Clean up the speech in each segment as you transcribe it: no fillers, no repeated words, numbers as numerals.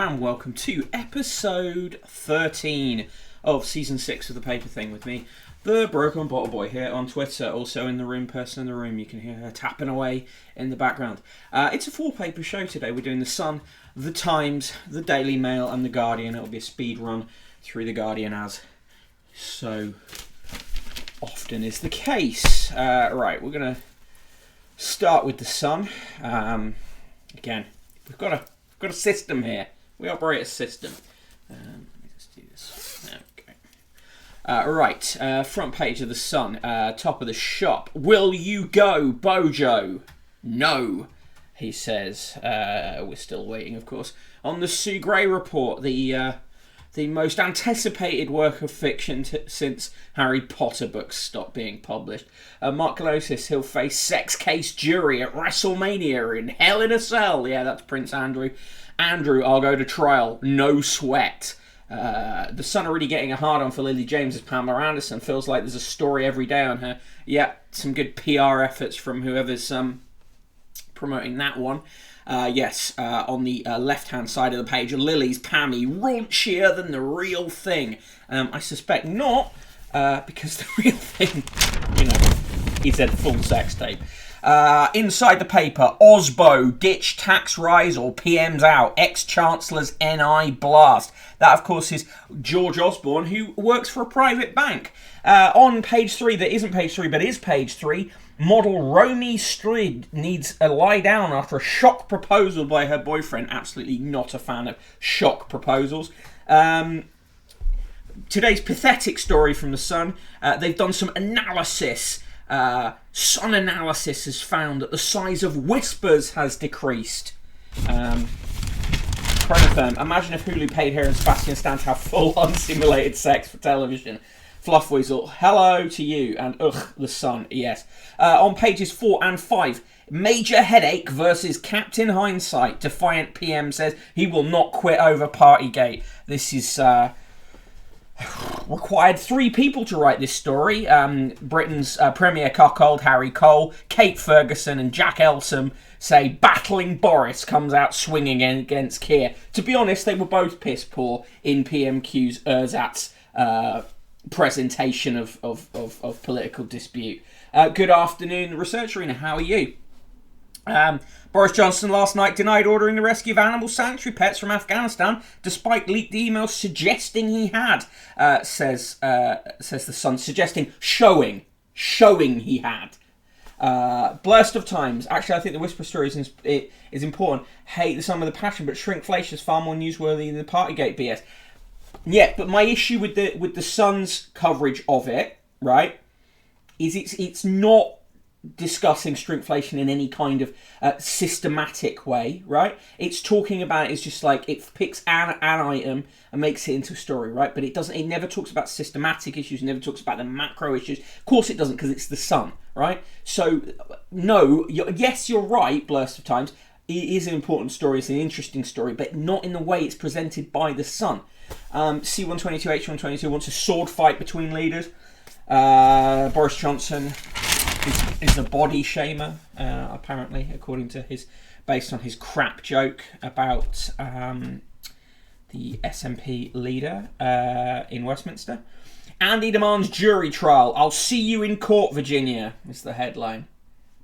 and welcome to episode 13 of season 6 of the Paper Thing with me, the Broken Bottle Boy, here on Twitter. Also in the room, person in the room, you can hear her tapping away in the background. It's a 4-paper show today. We're doing The Sun, The Times, The Daily Mail and The Guardian. It'll be a speed run through The Guardian, as so often is the case. Right, we're going to start with The Sun. Again, we've got a system here. We operate a system. Let me just do this. Okay. Right, front page of The Sun, top of the shop. Will you go, Bojo? No, he says. We're still waiting, of course. On the Sue Gray report, the most anticipated work of fiction since Harry Potter books stopped being published. Mark Galosis, he'll face sex case jury at WrestleMania in Hell in a Cell. Yeah, that's Prince Andrew. Andrew, I'll go to trial. No sweat. The Sun are really getting a hard-on for Lily James as Pamela Anderson. Feels like there's a story every day on her. Yeah, some good PR efforts from whoever's promoting that one. Yes, on the left-hand side of the page, Lily's Pammy, raunchier than the real thing. I suspect not, because the real thing, is a full sex tape. Inside the paper, Osbo, ditch tax rise or PM's out, ex-chancellor's NI blast. That, of course, is George Osborne, who works for a private bank. On page 3, that isn't page 3, but is page 3, model Romy Strid needs a lie down after a shock proposal by her boyfriend. Absolutely not a fan of shock proposals. Today's pathetic story from The Sun. They've done some analysis. Sun analysis has found that the size of whispers has decreased. Chronotherm, imagine if Hulu paid her and Sebastian Stan to have full-on simulated sex for television. Fluffweasel, hello to you, and The Sun, yes. On pages 4 and 5, major headache versus Captain Hindsight. Defiant PM says he will not quit over Partygate. This is required 3 people to write this story. Britain's Premier Cuckold, Harry Cole, Kate Ferguson and Jack Elsom say battling Boris comes out swinging against Keir. To be honest, they were both piss poor in PMQ's ersatz presentation of political dispute. Good afternoon, Research Arena. How are you? Boris Johnson last night denied ordering the rescue of animal sanctuary pets from Afghanistan, despite leaked emails suggesting he had. Says The Sun, showing he had. Blurst of Times. Actually, I think the Whisper story is important. Hate the Sun with a passion, but shrinkflation is far more newsworthy than the Partygate BS. Yeah, but my issue with the Sun's coverage of it, right, is it's not discussing shrinkflation in any kind of systematic way, right? It's talking about it's just like it picks an item and makes it into a story, right? But it never talks about systematic issues, never talks about the macro issues. Of course it doesn't, because it's The Sun, right? So no, yes, you're right, Blurst of Times. It is an important story, it's an interesting story, but not in the way it's presented by The Sun. C122, H122 wants a sword fight between leaders. Boris Johnson is a body shamer, apparently, according to based on his crap joke about the SNP leader in Westminster. Andy demands jury trial. I'll see you in court, Virginia, is the headline.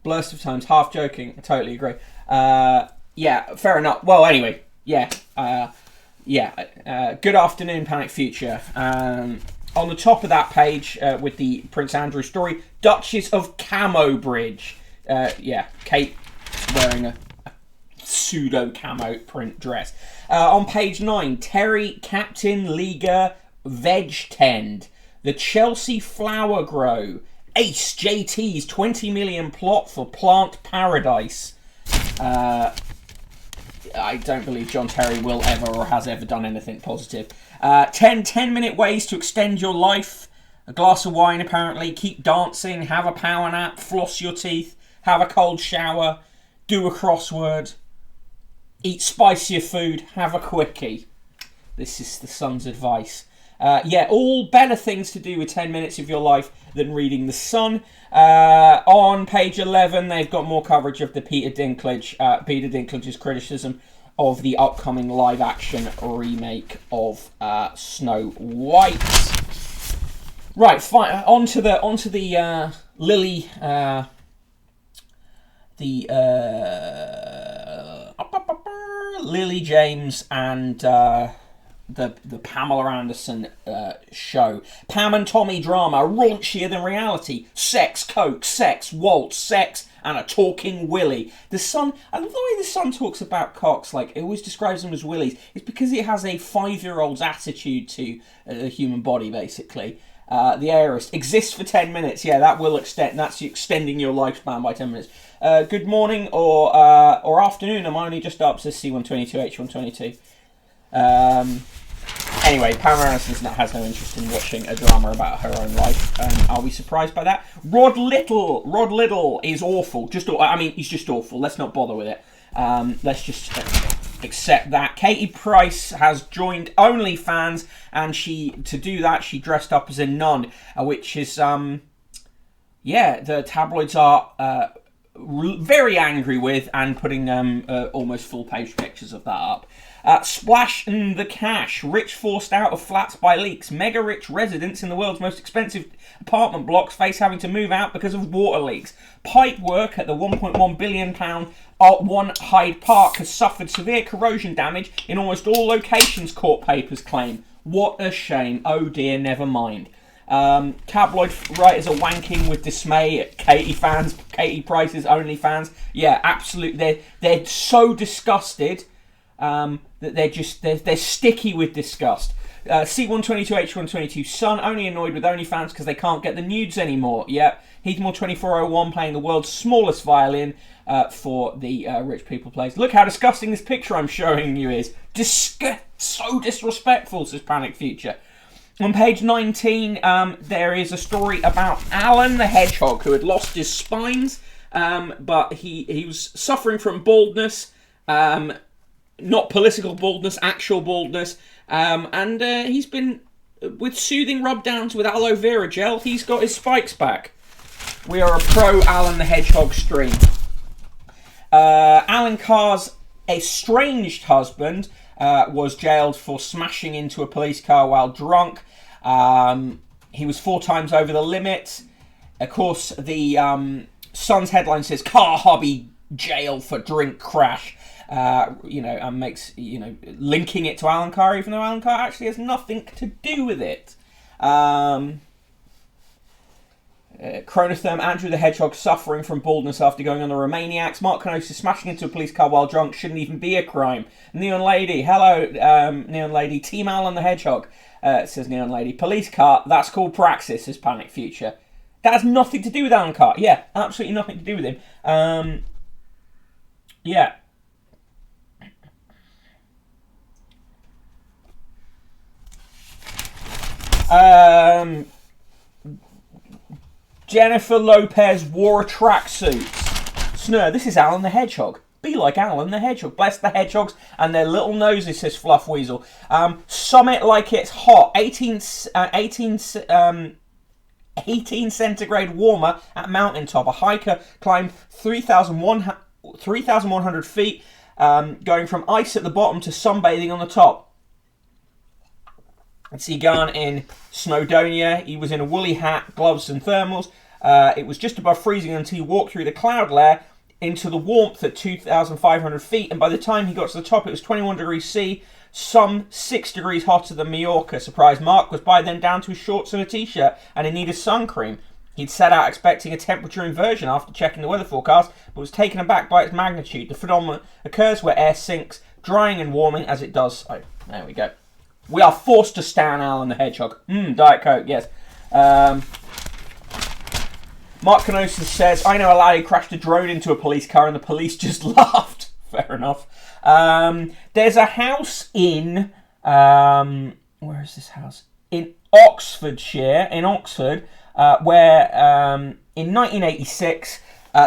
Blurst of Times, half joking, I totally agree. Yeah, fair enough. Well, anyway, yeah. Good afternoon, Panic Future. On the top of that page, with the Prince Andrew story, Duchess of Camo Bridge. Kate wearing a pseudo-camo print dress. On page 9, Terry Captain Liga Veg Tend. The Chelsea Flower Grow. Ace JT's 20 million plot for Plant Paradise. I don't believe John Terry will ever or has ever done anything positive. 10-minute ways to extend your life. A glass of wine, apparently. Keep dancing. Have a power nap. Floss your teeth. Have a cold shower. Do a crossword. Eat spicier food. Have a quickie. This is The Sun's advice. All better things to do with 10 minutes of your life than reading The Sun. On page 11, they've got more coverage of the Peter Dinklage's criticism of the upcoming live-action remake of Snow White. Right, fine. Onto the Lily, Lily James and the Pamela Anderson show. Pam and Tommy drama, raunchier than reality. Sex, coke, sex, waltz, sex, and a talking willy. The Sun, I love the way the Sun talks about cocks, like it always describes them as willies. It's because it has a 5-year-old's attitude to the human body, basically. The Aorist exists for 10 minutes. Yeah, that will extend. That's extending your lifespan by 10 minutes. Good morning or afternoon. I'm only just up, says C122H122. Anyway, Pamela Anderson has no interest in watching a drama about her own life. Are we surprised by that? Rod Little is awful. He's just awful. Let's not bother with it. Let's just accept that. Katie Price has joined OnlyFans, and to do that, she dressed up as a nun, which is, the tabloids are very angry with, and putting almost full-page pictures of that up. Splash and the cash. Rich forced out of flats by leaks. Mega rich residents in the world's most expensive apartment blocks face having to move out because of water leaks. Pipe work at the £1.1 billion One Hyde Park has suffered severe corrosion damage in almost all locations, court papers claim. What a shame. Oh dear, never mind. Tabloid writers are wanking with dismay at Katie Price's OnlyFans. Yeah, absolutely. They're so disgusted that they're sticky with disgust. C122H122 Sun only annoyed with OnlyFans because they can't get the nudes anymore. Yeah, Heathmore 2401 playing the world's smallest violin for the rich people plays. Look how disgusting this picture I'm showing you is. So disrespectful, says Panic Future. On page 19, there is a story about Alan the Hedgehog, who had lost his spines, but he was suffering from baldness, not political baldness, actual baldness, and he's been, with soothing rub-downs with aloe vera gel, he's got his spikes back. We are a pro Alan the Hedgehog stream. Alan Carr's estranged husband was jailed for smashing into a police car while drunk. He was 4 times over the limit. Of course, the Sun's headline says, "Car hobby jail for drink crash." And makes, linking it to Alan Carr, even though Alan Carr actually has nothing to do with it. Chronotherm, Andrew the Hedgehog suffering from baldness after going on the Romaniacs. Mark Canosis smashing into a police car while drunk shouldn't even be a crime. Neon Lady, hello, Neon Lady. Team Alan the Hedgehog, says Neon Lady. Police car, that's called praxis, says Panic Future. That has nothing to do with Alan Carr. Yeah, absolutely nothing to do with him. Yeah. Jennifer Lopez wore a tracksuit. Snur, this is Alan the Hedgehog. Be like Alan the Hedgehog. Bless the hedgehogs and their little noses, says Fluff Weasel. Summit like it's hot. 18 centigrade warmer at mountaintop. A hiker climbed 3,100 feet, going from ice at the bottom to sunbathing on the top. It's Egan in Snowdonia. He was in a woolly hat, gloves and thermals. It was just above freezing until he walked through the cloud layer into the warmth at 2,500 feet. And by the time he got to the top, it was 21 degrees C, some 6 degrees hotter than Mallorca. Surprised Mark was by then down to his shorts and a t-shirt and in need of sun cream. He'd set out expecting a temperature inversion after checking the weather forecast, but was taken aback by its magnitude. The phenomenon occurs where air sinks, drying and warming as it does so. There we go. We are forced to stan Alan the Hedgehog. Diet Coke, yes. Mark Canosis says, I know a lad who crashed a drone into a police car and the police just laughed. Fair enough. There's a house in... where is this house? In Oxfordshire, in Oxford, where in 1986,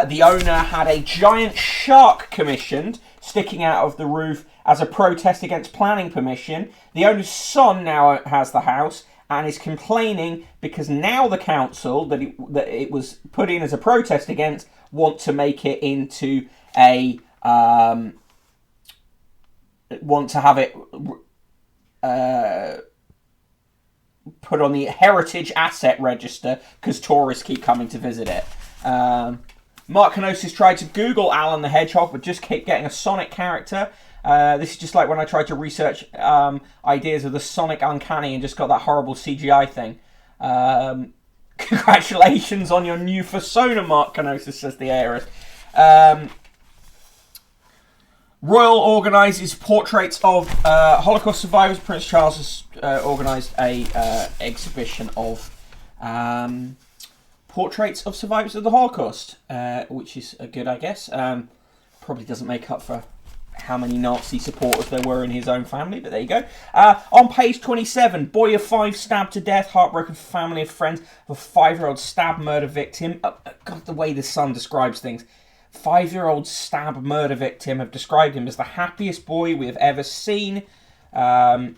the owner had a giant shark commissioned sticking out of the roof as a protest against planning permission. The owner's son now has the house and is complaining because now the council that it was put in as a protest against want to make it into a want to have it put on the Heritage Asset Register because tourists keep coming to visit it. Mark Kenosis tried to Google Alan the Hedgehog, but just kept getting a Sonic character. This is just like when I tried to research ideas of the Sonic Uncanny and just got that horrible CGI thing. Congratulations on your new persona, Mark Kenosis, says the heiress. Royal organises portraits of Holocaust survivors. Prince Charles has organised a exhibition of portraits of survivors of the Holocaust, which is good, I guess. Probably doesn't make up for how many Nazi supporters there were in his own family, but there you go. On page 27, boy of 5 stabbed to death, heartbroken for family and friends of a 5-year-old stab murder victim. God, the way the Sun describes things. 5-year-old stab murder victim have described him as the happiest boy we have ever seen. Where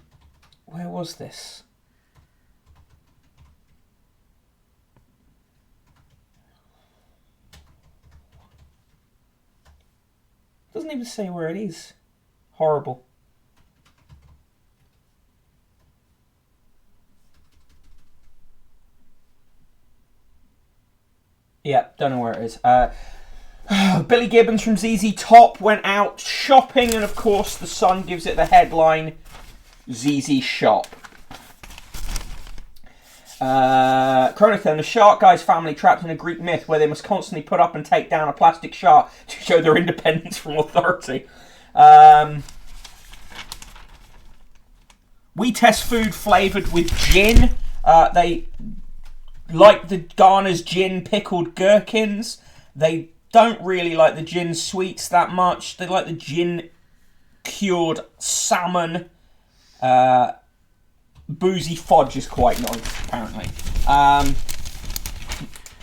was this? Doesn't even say where it is. Horrible. Yeah, don't know where it is. Billy Gibbons from ZZ Top went out shopping, and of course the Sun gives it the headline, ZZ Shop. Chronicon, the shark guy's family trapped in a Greek myth where they must constantly put up and take down a plastic shark to show their independence from authority. We test food flavoured with gin. They like the Garner's gin pickled gherkins. They don't really like the gin sweets that much. They like the gin cured salmon. Boozy fudge is quite nice, apparently.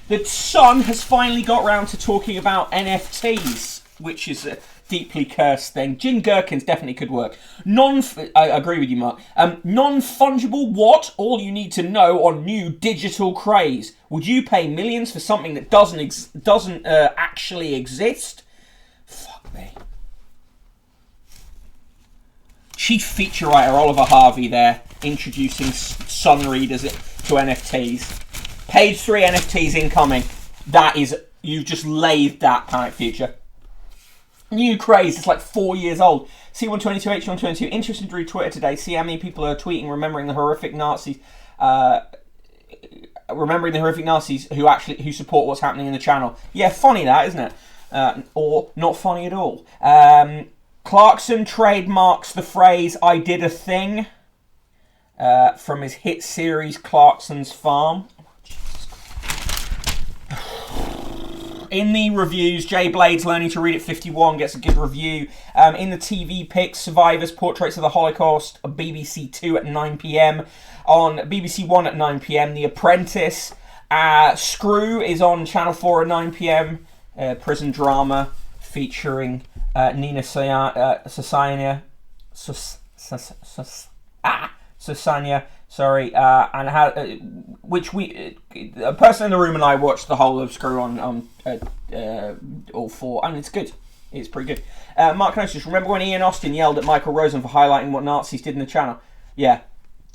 The Sun has finally got round to talking about NFTs, which is a deeply cursed thing. Gin gherkins definitely could work. I agree with you, Mark. Non-fungible what? All you need to know on new digital craze. Would you pay millions for something that doesn't actually exist? Fuck me. Chief feature writer Oliver Harvey there, introducing Sun readers to NFTs. Page 3 NFTs incoming. That is, you've just laid that planet future. New craze, it's like 4 years old. C122, H122, interested to read Twitter today. See how many people are tweeting remembering the horrific Nazis. Remembering the horrific Nazis who support what's happening in the channel. Yeah, funny that, isn't it? Or not funny at all. Clarkson trademarks the phrase "I did a thing" from his hit series Clarkson's Farm. In the reviews, Jay Blades Learning to Read at 51 gets a good review. In the TV picks, Survivors, Portraits of the Holocaust, BBC 2 at 9 p.m. On BBC 1 at 9 p.m, The Apprentice. Screw is on Channel 4 at 9 p.m. Prison drama featuring Nina Sasanya. Sasanya. Sorry, and which a person in the room and I watched the whole of Screw on all 4, and it's good. It's pretty good. Mark Kenosis, remember when Ian Austin yelled at Michael Rosen for highlighting what Nazis did in the channel? Yeah.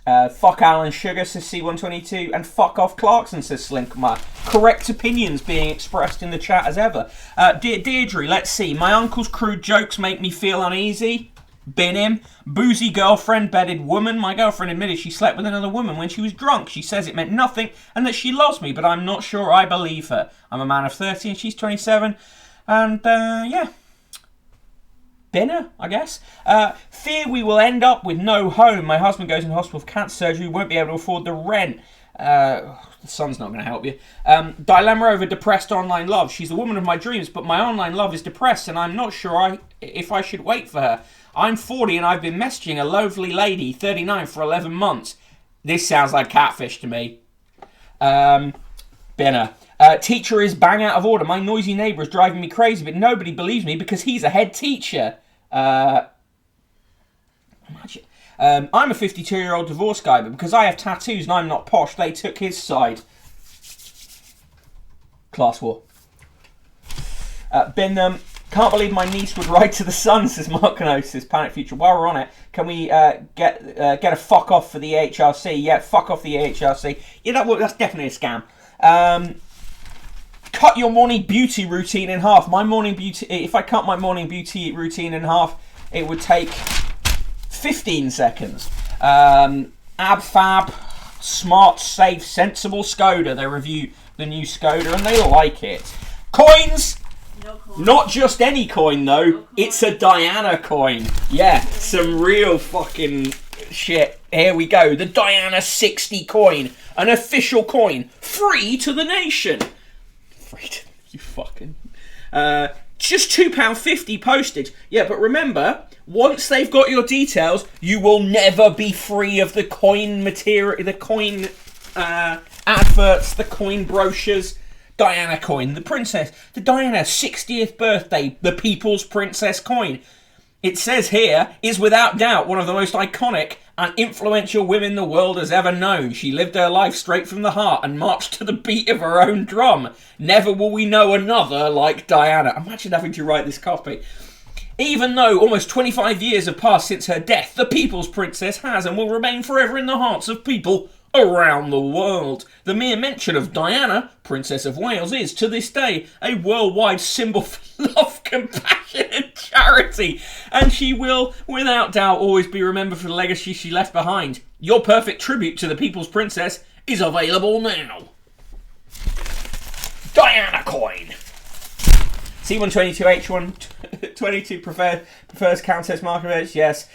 Fuck Alan Sugar, says C122, and fuck off Clarkson, says Slinkmar. Correct opinions being expressed in the chat as ever. Deirdre, let's see. My uncle's crude jokes make me feel uneasy. Bin him. Boozy girlfriend, bedded woman. My girlfriend admitted she slept with another woman when she was drunk. She says it meant nothing and that she loves me, but I'm not sure I believe her. I'm a man of 30 and she's 27. And, yeah. Binner, I guess. Fear we will end up with no home. My husband goes in hospital for cancer surgery. Won't be able to afford the rent. The Sun's not going to help you. Dilemma over depressed online love. She's the woman of my dreams, but my online love is depressed and I'm not sure if I should wait for her. I'm 40 and I've been messaging a lovely lady, 39, for 11 months. This sounds like catfish to me. Binner. Teacher is bang out of order. My noisy neighbour is driving me crazy, but nobody believes me because he's a head teacher. I'm a 52-year-old divorced guy, but because I have tattoos and I'm not posh, they took his side. Class war. Bin them. Can't believe my niece would ride to the sun, says Markanosis. Panic Future. While we're on it, can we get a fuck off for the AHRC? Yeah, fuck off the AHRC. Yeah, that's definitely a scam. Cut your morning beauty routine in half. My morning beauty, if I cut my morning beauty routine in half, it would take 15 seconds. AbFab, smart, safe, sensible Skoda. They review the new Skoda and they like it. Coins! No coin. Not just any coin though, No coin. It's a Diana coin. Yeah, some real fucking shit. Here we go. The Diana 60 coin. An official coin. Free to the nation. Free to you fucking. Just £2.50 postage. Yeah, but remember, once they've got your details, you will never be free of the coin material, the coin adverts, the coin brochures. Diana coin, the princess, the Diana 60th birthday, the People's Princess coin. It says here, is without doubt one of the most iconic and influential women the world has ever known. She lived her life straight from the heart and marched to the beat of her own drum. Never will we know another like Diana. Imagine having to write this copy. Even though almost 25 years have passed since her death, the People's Princess has and will remain forever in the hearts of people around the world. The mere mention of Diana, Princess of Wales, is, to this day, a worldwide symbol for love, compassion and charity. And she will, without doubt, always be remembered for the legacy she left behind. Your perfect tribute to the People's Princess is available now. Diana coin. C122H122 prefers Countess Markovich, yes.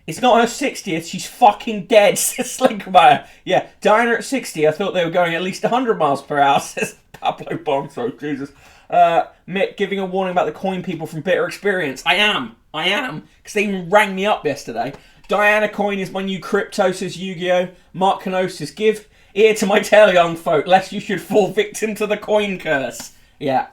It's not her 60th, she's fucking dead, says Slinkmeyer. Yeah, Diana at 60, I thought they were going at least 100 miles per hour, says Pablo Bonzo, Jesus. Mick giving a warning about the coin people from bitter experience. I am, because they even rang me up yesterday. Diana coin is my new crypto, says Yu-Gi-Oh! Mark Kenosis, give ear to my tale, young folk, lest you should fall victim to the coin curse. Yeah.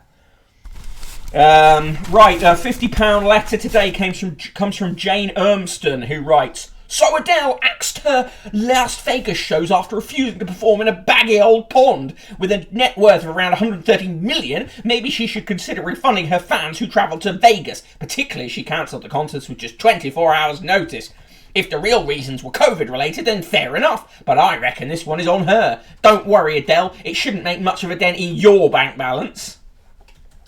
Right, a £50 letter today comes from Jane Ermston, who writes, So Adele axed her Las Vegas shows after refusing to perform in a baggy old pond. With a net worth of around 130 million, maybe she should consider refunding her fans who travelled to Vegas, particularly as she cancelled the concerts with just 24 hours notice. If the real reasons were COVID related, then fair enough, but I reckon this one is on her. Don't worry, Adele, it shouldn't make much of a dent in your bank balance.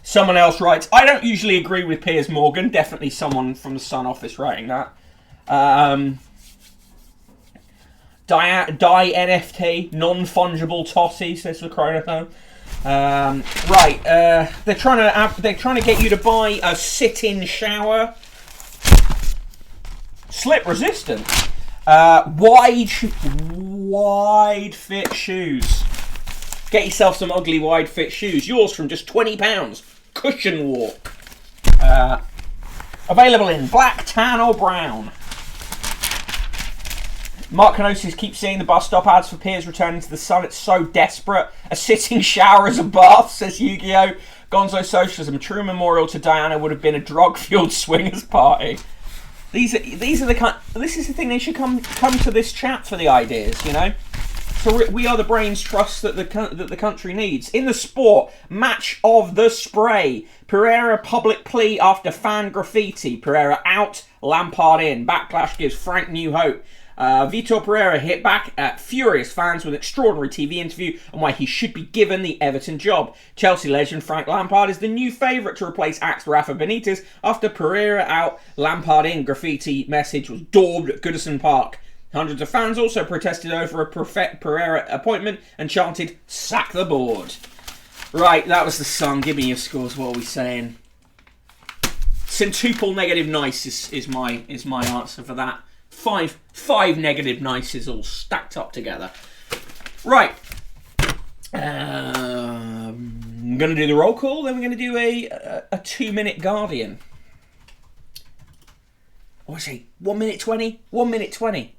Someone else writes, I don't usually agree with Piers Morgan. Definitely someone from the Sun office writing that. Die NFT, non-fungible tossy, says the Chronophone. Right, they're trying to get you to buy a sit-in shower, slip resistant, wide fit shoes. Get yourself some ugly wide fit shoes. Yours from just £20. Cushion walk. Available in black, tan or brown. Mark Kenosis keeps seeing the bus stop ads for Piers returning to the Sun. It's so desperate. A sitting shower as a bath, says Yu-Gi-Oh! Gonzo Socialism. True memorial to Diana would have been a drug-fueled swingers party. This is the thing, they should come to this chat for the ideas, you know? So we are the brains trust that the country needs. In the sport, match of the spray. Pereira public plea after fan graffiti. Pereira out, Lampard in. Backlash gives Frank new hope. Vitor Pereira hit back at furious fans with an extraordinary TV interview on why he should be given the Everton job. Chelsea legend Frank Lampard is the new favourite to replace axed Rafa Benitez after Pereira out, Lampard in graffiti message was daubed at Goodison Park. Hundreds of fans also protested over a Pereira appointment and chanted, sack the board. Right, that was the Sun. Give me your scores, what are we saying? Centuple negative nice is my answer for that. Five negative nices all stacked up together. Right. I'm going to do the roll call, then we're going to do a 2-minute Guardian. What was it? 1 minute 20? 1 minute 20.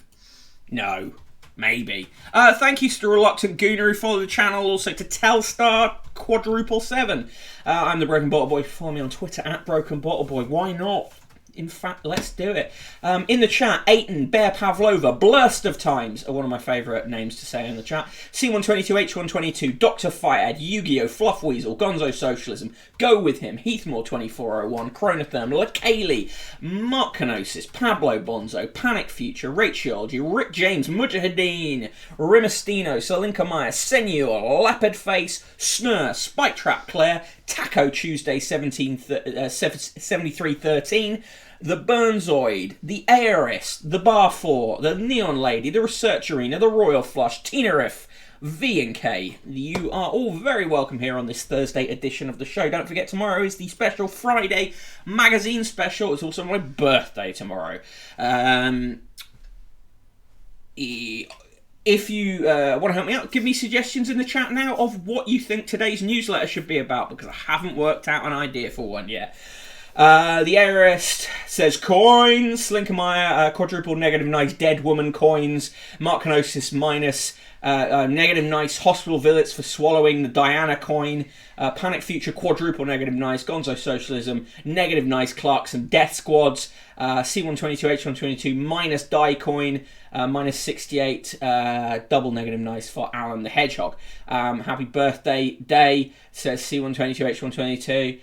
No, maybe. Thank you to the Reluctant Gooner who followed the channel, also to Telstar Quadruple 7. I'm the Broken Bottle Boy. Follow me on Twitter at Broken Bottle Boy. Why not? in fact, let's do it. In the chat, Aiton, Bear Pavlova, Blurst of Times are one of my favourite names to say in the chat. C122, H122, Dr. Fiad, Yu-Gi-Oh, Fluff Weasel, Gonzo Socialism, Go With Him, Heathmore 2401, Chronotherm, Lakaylee, Mark Kenosis, Pablo Bonzo, Panic Future, Rachology, Rick James, Mujahideen, Rimastino, Salinka Maya, Senor, Leopard Face, Snur, Spike Trap Claire, Taco Tuesday 7313, the Burnzoid, the Aorist, the Bar 4, the Neon Lady, the Research Arena, the Royal Flush, Tina Riff, V and K. You are all very welcome here on this Thursday edition of the show. Don't forget, tomorrow is the special Friday magazine special. It's also my birthday tomorrow. If you want to help me out, give me suggestions in the chat now of what you think today's newsletter should be about, because I haven't worked out an idea for one yet. The Aorist says coins, Slinkermeyer, quadruple negative nice dead woman coins, Mark Kenosis minus negative nice hospital visits for swallowing the Diana coin, Panic Future quadruple negative nice, Gonzo Socialism, negative nice Clarkson Death Squads, C122, H122 minus die coin, minus 68 double negative nice for Alan the Hedgehog. Happy birthday day, says C122, H122.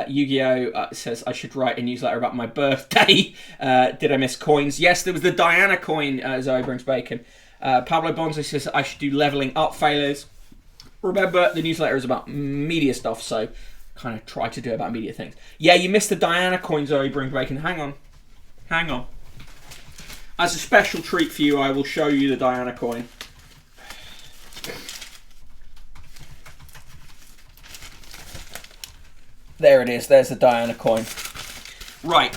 Yu-Gi-Oh! Says I should write a newsletter about my birthday. Did I miss coins? Yes, there was the Diana coin, Zoe Brings Bacon. Pablo Bonzo says I should do leveling up failures. Remember, the newsletter is about media stuff, so kind of try to do about media things. Yeah, you missed the Diana coin, Zoe Brings Bacon. Hang on. As a special treat for you, I will show you the Diana coin. There it is. There's the Diana coin. Right.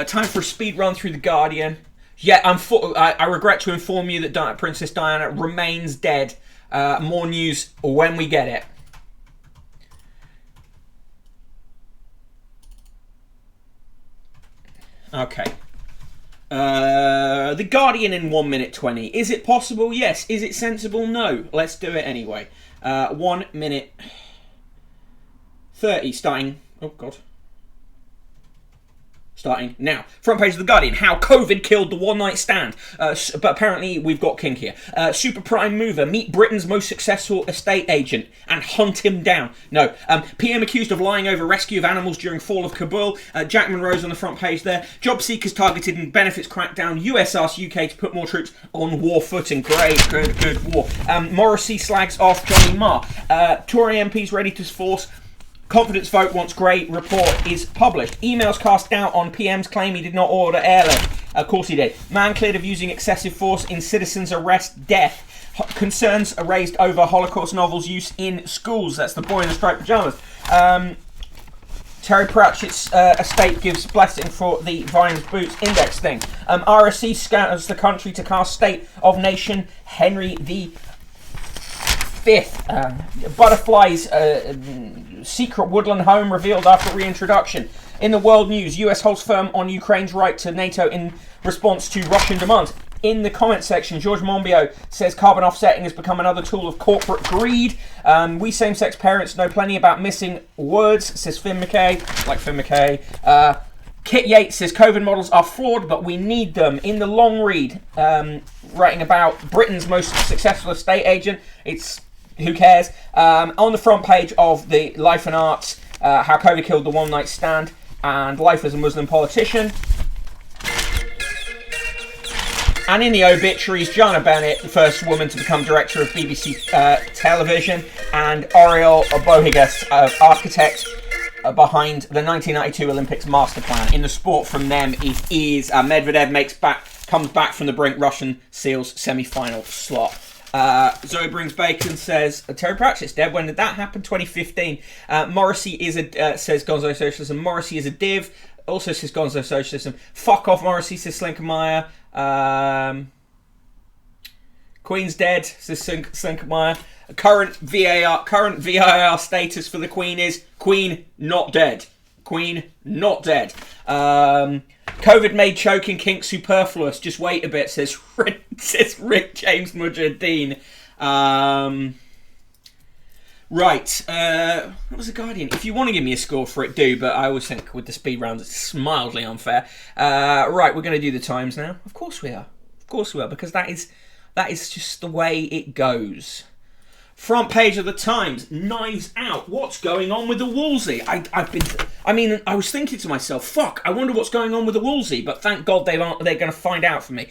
Time for a speed run through The Guardian. Yeah, I regret to inform you that Princess Diana remains dead. More news when we get it. Okay. The Guardian in 1 minute 20. Is it possible? Yes. Is it sensible? No. Let's do it anyway. 1 minute 30 starting. Oh, God. Starting now. Front page of The Guardian. How COVID killed the one-night stand. But apparently we've got kink here. Super prime mover. Meet Britain's most successful estate agent and hunt him down. No. PM accused of lying over rescue of animals during fall of Kabul. Jack Monroe's on the front page there. Job seekers targeted in benefits crackdown. US asks UK to put more troops on war footing. Great. Good war. Morrissey slags off Johnny Marr. Tory MPs ready to force confidence vote once Grey report is published. Emails cast doubt on PM's claim he did not order airlift. Of course he did. Man cleared of using excessive force in citizens' arrest death. Concerns are raised over Holocaust novels use in schools. That's the boy in the striped pyjamas. Terry Pratchett's estate gives blessing for the Vine's Boots index thing. RSC scatters the country to cast state of nation. Henry the Fifth. Butterfly's secret woodland home revealed after reintroduction. In the world news, US holds firm on Ukraine's right to NATO in response to Russian demands. In the comment section, George Monbiot says carbon offsetting has become another tool of corporate greed. We same-sex parents know plenty about missing words, says Finn McKay. Like Finn McKay. Kit Yates says COVID models are flawed, but we need them. In the long read, writing about Britain's most successful estate agent. It's who cares? On the front page of the Life and Arts, how COVID killed the one-night stand and life as a Muslim politician. And in the obituaries, Jana Bennett, the first woman to become director of BBC Television, and Oriol Bohigas, architect behind the 1992 Olympics master plan. In the sport from them, it is Medvedev comes back from the brink, Russian seals semi-final slot. Zoe Brings Bacon says Terry Pratchett's dead. When did that happen? 2015. Morrissey is says Gonzo Socialism. Morrissey is a div. Also says Gonzo Socialism. Fuck off, Morrissey, says Slinkermeyer. Queen's dead, says Slinkermeyer. Current VAR status for the Queen is Queen not dead. Queen not dead. COVID made choking kink superfluous. Just wait a bit, says Rick James Mujahideen. Right, that was The Guardian. If you want to give me a score for it, do, but I always think with the speed rounds it's mildly unfair. Right, we're going to do the Times now. Of course we are. Of course we are, because that is just the way it goes. Front page of the Times, knives out. What's going on with the Wolsey? I was thinking to myself, fuck, I wonder what's going on with the Wolsey, but thank God they're going to find out for me.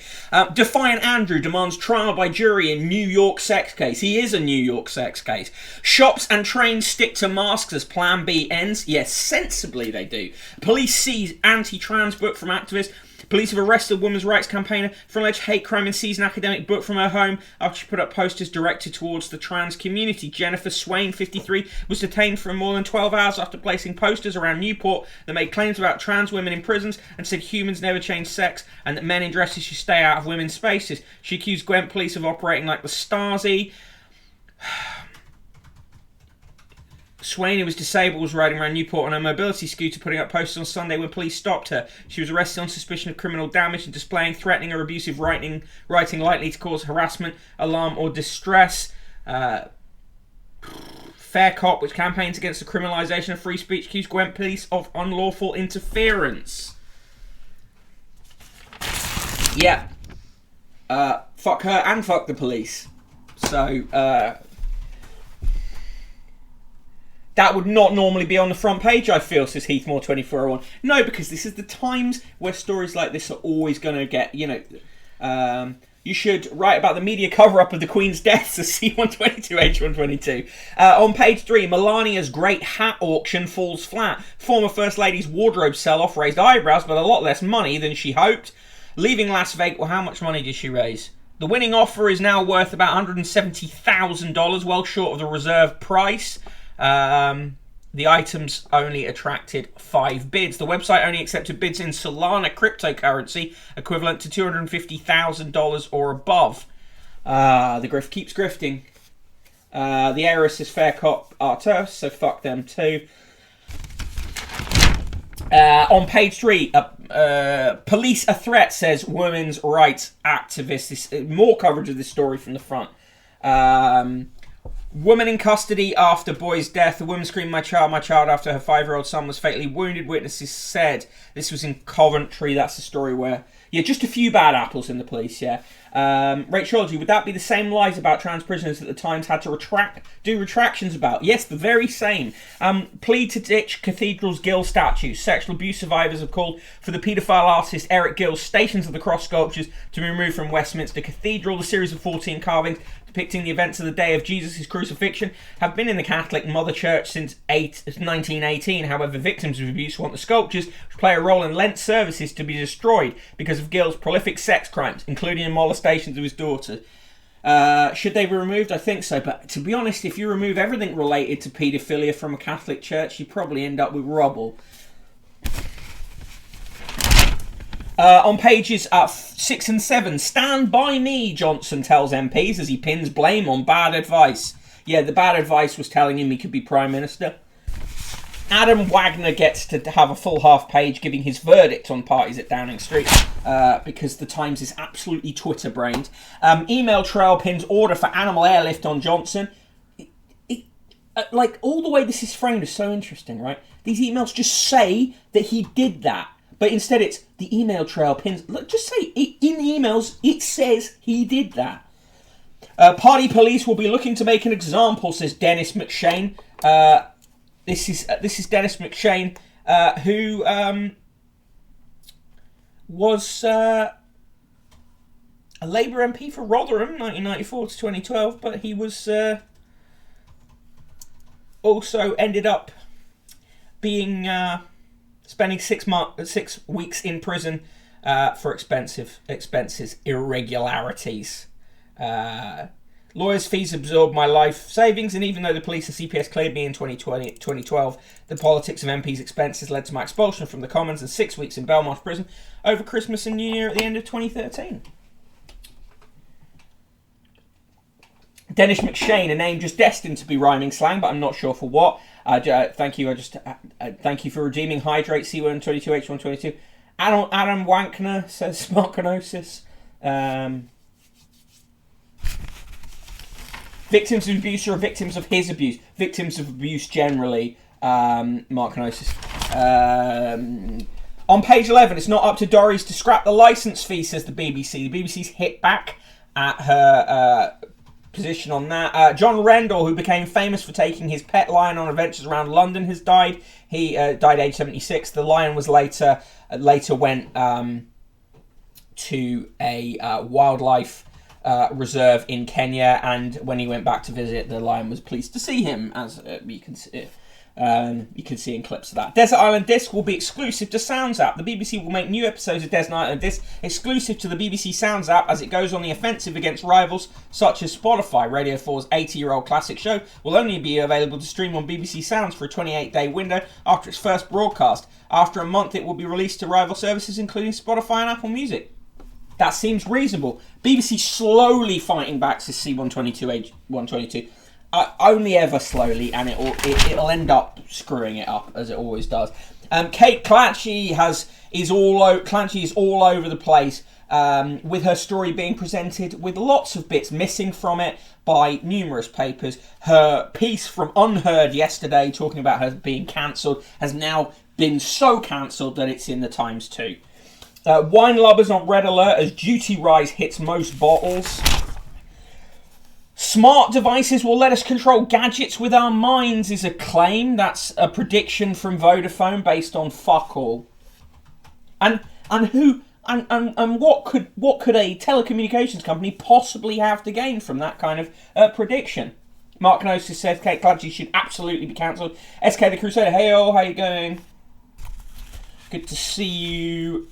Defiant Andrew demands trial by jury in New York sex case. He is a New York sex case. Shops and trains stick to masks as Plan B ends. Yes, sensibly they do. Police seize anti-trans book from activists. Police have arrested a women's rights campaigner for alleged hate crime and seized an academic book from her home after she put up posters directed towards the trans community. Jennifer Swain, 53, was detained for more than 12 hours after placing posters around Newport that made claims about trans women in prisons and said humans never change sex and that men in dresses should stay out of women's spaces. She accused Gwent police of operating like the Stasi. Swain, who was disabled, was riding around Newport on a mobility scooter, putting up posters on Sunday when police stopped her. She was arrested on suspicion of criminal damage and displaying threatening or abusive writing likely to cause harassment, alarm or distress. Fair Cop, which campaigns against the criminalisation of free speech, accused Gwent police of unlawful interference. Yeah. Fuck her and fuck the police. So, that would not normally be on the front page, I feel, says Heathmore2401. No, because this is the Times where stories like this are always going to get, you should write about the media cover-up of the Queen's death, says C122H122. On page 3, Melania's great hat auction falls flat. Former First Lady's wardrobe sell-off raised eyebrows, but a lot less money than she hoped. Leaving Las Vegas, well, how much money did she raise? The winning offer is now worth about $170,000, well short of the reserve price. The items only attracted 5 bids. The website only accepted bids in Solana cryptocurrency, equivalent to $250,000 or above. The grift keeps grifting. The heiress is Fair Cop Arthur, so fuck them too. On page 3, police a threat, says women's rights activist. More coverage of this story from the front. Woman in custody after boy's death. The woman screamed, my child, after her 5-year-old son was fatally wounded. Witnesses said this was in Coventry. That's the story where... Yeah, just a few bad apples in the police, yeah. Rachel, would that be the same lies about trans prisoners that the Times had to do retractions about? Yes, the very same. Plead to ditch Cathedral's Gill statues. Sexual abuse survivors have called for the paedophile artist Eric Gill's Stations of the Cross sculptures to be removed from Westminster Cathedral. The series of 14 carvings depicting the events of the day of Jesus' crucifixion have been in the Catholic Mother Church since 1918. However, victims of abuse want the sculptures, which play a role in Lent services, to be destroyed because of Gill's prolific sex crimes, including the molestations of his daughter. Should they be removed? I think so, but to be honest, if you remove everything related to paedophilia from a Catholic church, you probably end up with rubble. On pages 6 and 7, stand by me, Johnson tells MPs as he pins blame on bad advice. Yeah, the bad advice was telling him he could be Prime Minister. Adam Wagner gets to have a full half page giving his verdict on parties at Downing Street because the Times is absolutely Twitter-brained. Email trail pins order for animal airlift on Johnson. Like, all the way this is framed is so interesting, right? These emails just say that he did that. But instead it's the email trail pins. Look, just say in the emails it says he did that. Party police will be looking to make an example, says Dennis McShane. This is Dennis McShane, who was a Labour MP for Rotherham, 1994 to 2012, but he was also ended up being spending 6 weeks in prison for expenses, irregularities. Lawyers' fees absorbed my life savings, and even though the police and CPS cleared me in 2012, the politics of MPs' expenses led to my expulsion from the Commons and 6 weeks in Belmarsh prison over Christmas and New Year at the end of 2013. Dennis McShane, a name just destined to be rhyming slang, but I'm not sure for what. Thank you. Thank you for redeeming Hydrate C122H122. Adam Wankner says Smarkonosis. Victims of abuse or victims of his abuse? Victims of abuse generally, Mark Gnosis. On page 11, it's not up to Doris to scrap the licence fee, says the BBC. The BBC's hit back at her position on that. John Rendell, who became famous for taking his pet lion on adventures around London, has died. He died age 76. The lion was later went to a wildlife reserve in Kenya, and when he went back to visit, the lion was pleased to see him, as you can see. You can see in clips of that. Desert Island Disc will be exclusive to Sounds app. The BBC will make new episodes of Desert Island Disc exclusive to the BBC Sounds app as it goes on the offensive against rivals such as Spotify. Radio 4's 80-year-old classic show will only be available to stream on BBC Sounds for a 28-day window after its first broadcast. After a month, it will be released to rival services including Spotify and Apple Music. That seems reasonable. BBC slowly fighting back to C122 H122. Only ever slowly, and it'll end up screwing it up as it always does. Kate Clancy is all over the place with her story being presented with lots of bits missing from it by numerous papers. Her piece from Unheard yesterday, talking about her being cancelled, has now been so cancelled that it's in the Times too. Wine lovers on red alert as duty rise hits most bottles. Smart devices will let us control gadgets with our minds is a claim. That's a prediction from Vodafone based on fuck all. And what could a telecommunications company possibly have to gain from that kind of prediction? Mark Gnosis says Kate Clancy should absolutely be cancelled. SK the Crusader, hey how you going? Good to see you.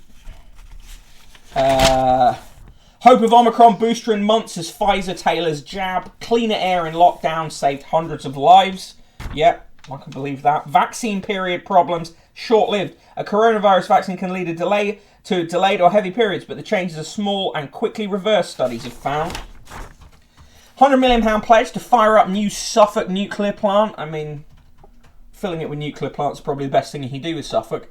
Hope of Omicron booster in months as Pfizer tailors jab. Cleaner air in lockdown saved hundreds of lives. Yep, I can believe that. Vaccine period problems, short-lived. A coronavirus vaccine can lead to delayed or heavy periods, but the changes are small and quickly reversed, studies have found. £100 million pledge to fire up new Suffolk nuclear plant. I mean, filling it with nuclear plants is probably the best thing you can do with Suffolk.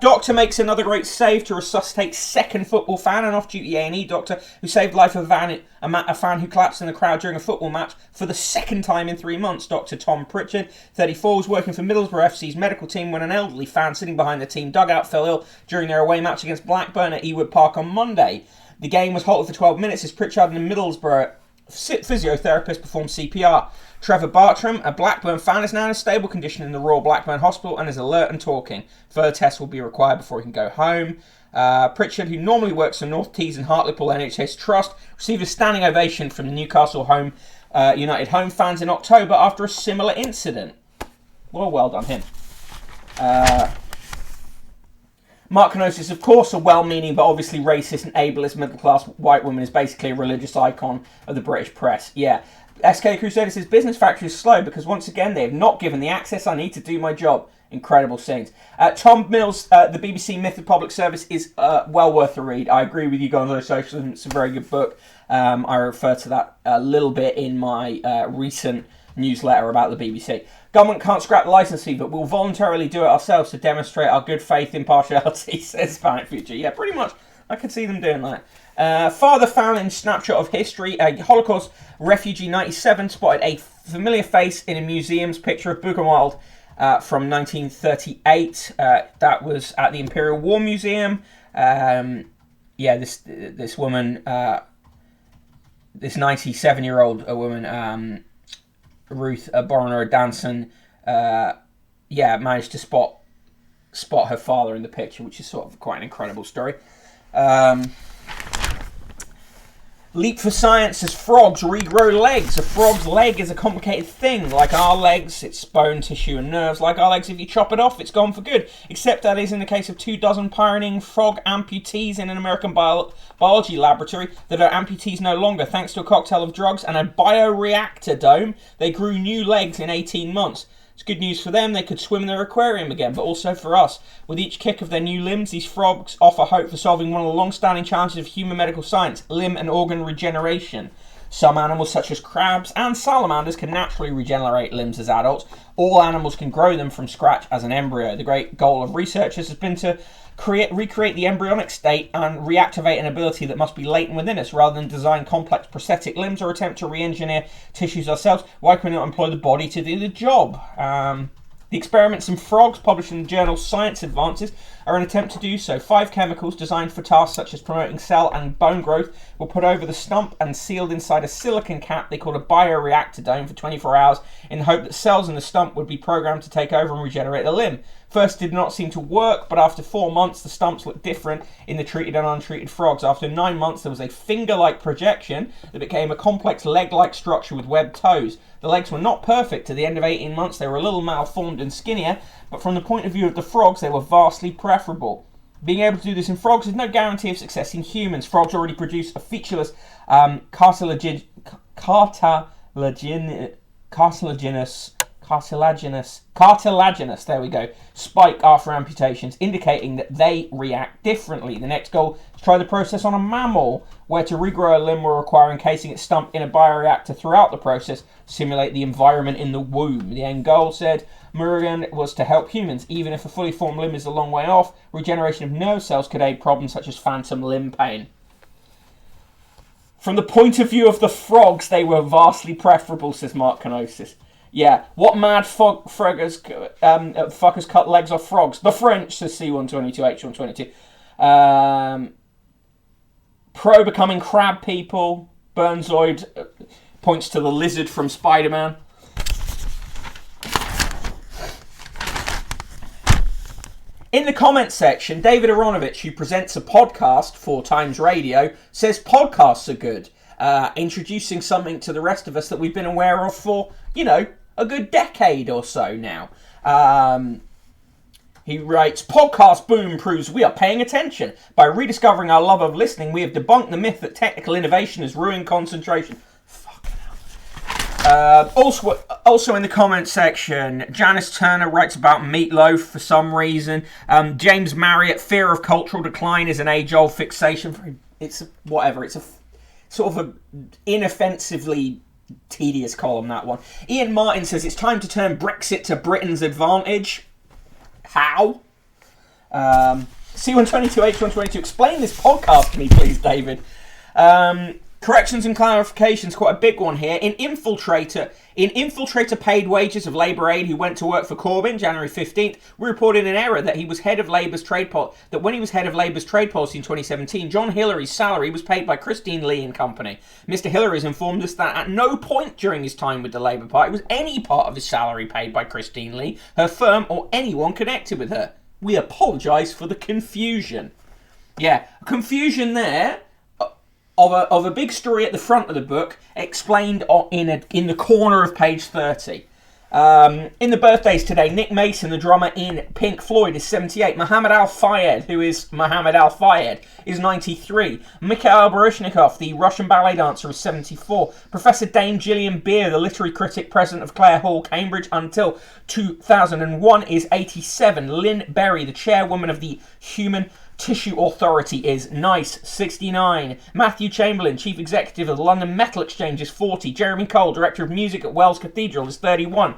Doctor makes another great save to resuscitate second football fan, an off-duty A&E doctor who saved the life of a fan who collapsed in the crowd during a football match for the second time in 3 months. Dr. Tom Pritchard, 34, was working for Middlesbrough FC's medical team when an elderly fan sitting behind the team dugout fell ill during their away match against Blackburn at Ewood Park on Monday. The game was halted for 12 minutes as Pritchard and a Middlesbrough physiotherapist performed CPR. Trevor Bartram, a Blackburn fan, is now in a stable condition in the Royal Blackburn Hospital and is alert and talking. Further tests will be required before he can go home. Pritchard, who normally works for North Tees and Hartlepool NHS Trust, received a standing ovation from the Newcastle United home fans in October after a similar incident. Well done him. Mark Gnosis, of course, a well-meaning but obviously racist and ableist middle-class white woman is basically a religious icon of the British press. Yeah. SK Crusader says business factory is slow because once again they have not given the access I need to do my job. Incredible scenes. Tom Mills, the BBC Myth of Public Service is well worth a read. I agree with you, Gonzo Socialism. It's a very good book. I refer to that a little bit in my recent newsletter about the BBC. Government can't scrap the licence fee, but we'll voluntarily do it ourselves to demonstrate our good faith impartiality, says Planet Future. Yeah, pretty much. I could see them doing that. Father found in Snapshot of History, a Holocaust refugee 97 spotted a familiar face in a museum's picture of Buchenwald from 1938. That was at the Imperial War Museum. This woman, this 97-year-old woman, Ruth Boroner Danson, managed to spot her father in the picture, which is sort of quite an incredible story. Leap for science as frogs regrow legs. A frog's leg is a complicated thing. Like our legs, it's bone, tissue and nerves. Like our legs, if you chop it off, it's gone for good. Except that is in the case of 24 pioneering frog amputees in an American biology laboratory that are amputees no longer. Thanks to a cocktail of drugs and a bioreactor dome, they grew new legs in 18 months. It's good news for them, they could swim in their aquarium again, but also for us. With each kick of their new limbs, these frogs offer hope for solving one of the long-standing challenges of human medical science, limb and organ regeneration. Some animals, such as crabs and salamanders, can naturally regenerate limbs as adults. All animals can grow them from scratch as an embryo. The great goal of researchers has been to recreate the embryonic state and reactivate an ability that must be latent within us, rather than design complex prosthetic limbs or attempt to re-engineer tissues ourselves. Why can we not employ the body to do the job? The experiments in frogs, published in the journal Science Advances, are an attempt to do so. 5 chemicals designed for tasks such as promoting cell and bone growth were put over the stump and sealed inside a silicon cap they called a bioreactor dome for 24 hours in the hope that cells in the stump would be programmed to take over and regenerate the limb. First did not seem to work, but after 4 months the stumps looked different in the treated and untreated frogs. After 9 months there was a finger-like projection that became a complex leg-like structure with webbed toes. The legs were not perfect. At the end of 18 months they were a little malformed and skinnier, but from the point of view of the frogs they were vastly preferable. Being able to do this in frogs is no guarantee of success in humans. Frogs already produce a featureless cartilaginous, there we go, spike after amputations, indicating that they react differently. The next goal is to try the process on a mammal, where to regrow a limb will require encasing its stump in a bioreactor throughout the process, simulate the environment in the womb. The end goal, said Murugan, was to help humans. Even if a fully formed limb is a long way off, regeneration of nerve cells could aid problems such as phantom limb pain. From the point of view of the frogs, they were vastly preferable, says Mark Canosis. Yeah, what mad fuckers cut legs off frogs? The French, says C122H122. Pro becoming crab people. Burnzoid points to the lizard from Spider-Man. In the comments section, David Aronovich, who presents a podcast for Times Radio, says podcasts are good. Introducing something to the rest of us that we've been aware of for, a good decade or so now. He writes, podcast boom proves we are paying attention. By rediscovering our love of listening, we have debunked the myth that technical innovation has ruined concentration. Fucking hell. Also in the comments section, Janice Turner writes about meatloaf for some reason. James Marriott, fear of cultural decline is an age-old fixation. It's a sort of a inoffensively tedious column, that one. Ian Martin says it's time to turn Brexit to Britain's advantage. How? C122H122, explain this podcast to me, please, David. Corrections and clarifications, quite a big one here. In Infiltrator paid wages of Labour aide who went to work for Corbyn, January 15th, we reported an error that when he was head of Labour's trade policy in 2017, John Hillary's salary was paid by Christine Lee and Company. Mr. Hillary has informed us that at no point during his time with the Labour Party was any part of his salary paid by Christine Lee, her firm, or anyone connected with her. We apologise for the confusion. Yeah, confusion there. Of a big story at the front of the book, explained in the corner of page 30. In the birthdays today, Nick Mason, the drummer in Pink Floyd, is 78. Mohammed Al-Fayed, who is Mohammed Al-Fayed, is 93. Mikhail Baryshnikov, the Russian ballet dancer, is 74. Professor Dame Gillian Beer, the literary critic, president of Clare Hall, Cambridge, until 2001, is 87. Lynn Berry, the chairwoman of the Human Tissue Authority, is 69. Matthew Chamberlain, chief executive of the London Metal Exchange, is 40. Jeremy Cole, director of music at Wells Cathedral, is 31.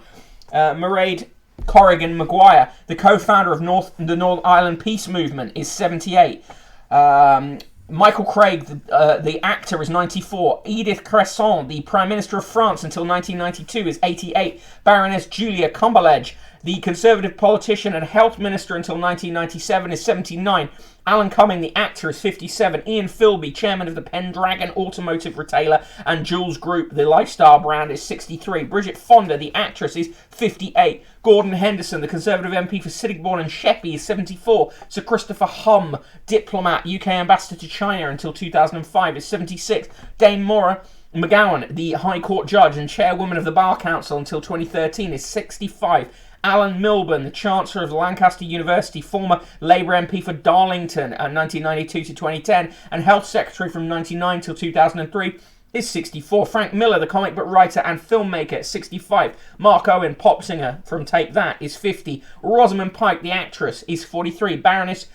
Mairead Corrigan Maguire, the co-founder of the Northern Ireland Peace Movement, is 78. Michael Craig, the actor, is 94. Edith Cresson, the Prime Minister of France until 1992, is 88. Baroness Julia Cumberledge, the Conservative politician and health minister until 1997, is 79. Alan Cumming, the actor, is 57. Ian Philby, chairman of the Pendragon Automotive Retailer and Jules Group, the lifestyle brand, is 63. Bridget Fonda, the actress, is 58. Gordon Henderson, the Conservative MP for Sittingbourne and Sheppey, is 74. Sir Christopher Hum, diplomat, UK ambassador to China until 2005, is 76. Dame Maura McGowan, the High Court judge and chairwoman of the Bar Council until 2013, is 65. Alan Milburn, the Chancellor of Lancaster University, former Labour MP for Darlington 1992 to 2010, and Health Secretary from 1999 till 2003, is 64. Frank Miller, the comic book writer and filmmaker, at 65. Mark Owen, pop singer from Take That, is 50. Rosamund Pike, the actress, is 43. Baroness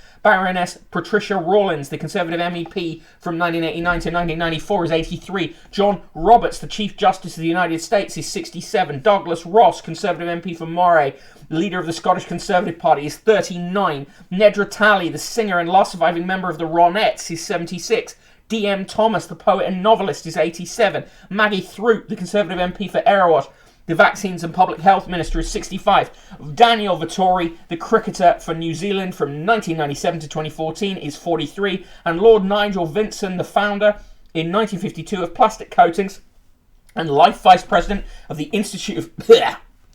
Patricia Rawlins, the Conservative MEP from 1989 to 1994, is 83. John Roberts, the Chief Justice of the United States, is 67. Douglas Ross, Conservative MP for Moray, leader of the Scottish Conservative Party, is 39. Nedra Talley, the singer and last surviving member of the Ronettes, is 76. D.M. Thomas, the poet and novelist, is 87. Maggie Throop, the Conservative MP for Erewash, the Vaccines and Public Health Minister, is 65. Daniel Vettori, the cricketer for New Zealand from 1997 to 2014, is 43. And Lord Nigel Vinson, the founder in 1952 of Plastic Coatings and Life Vice President of the Institute of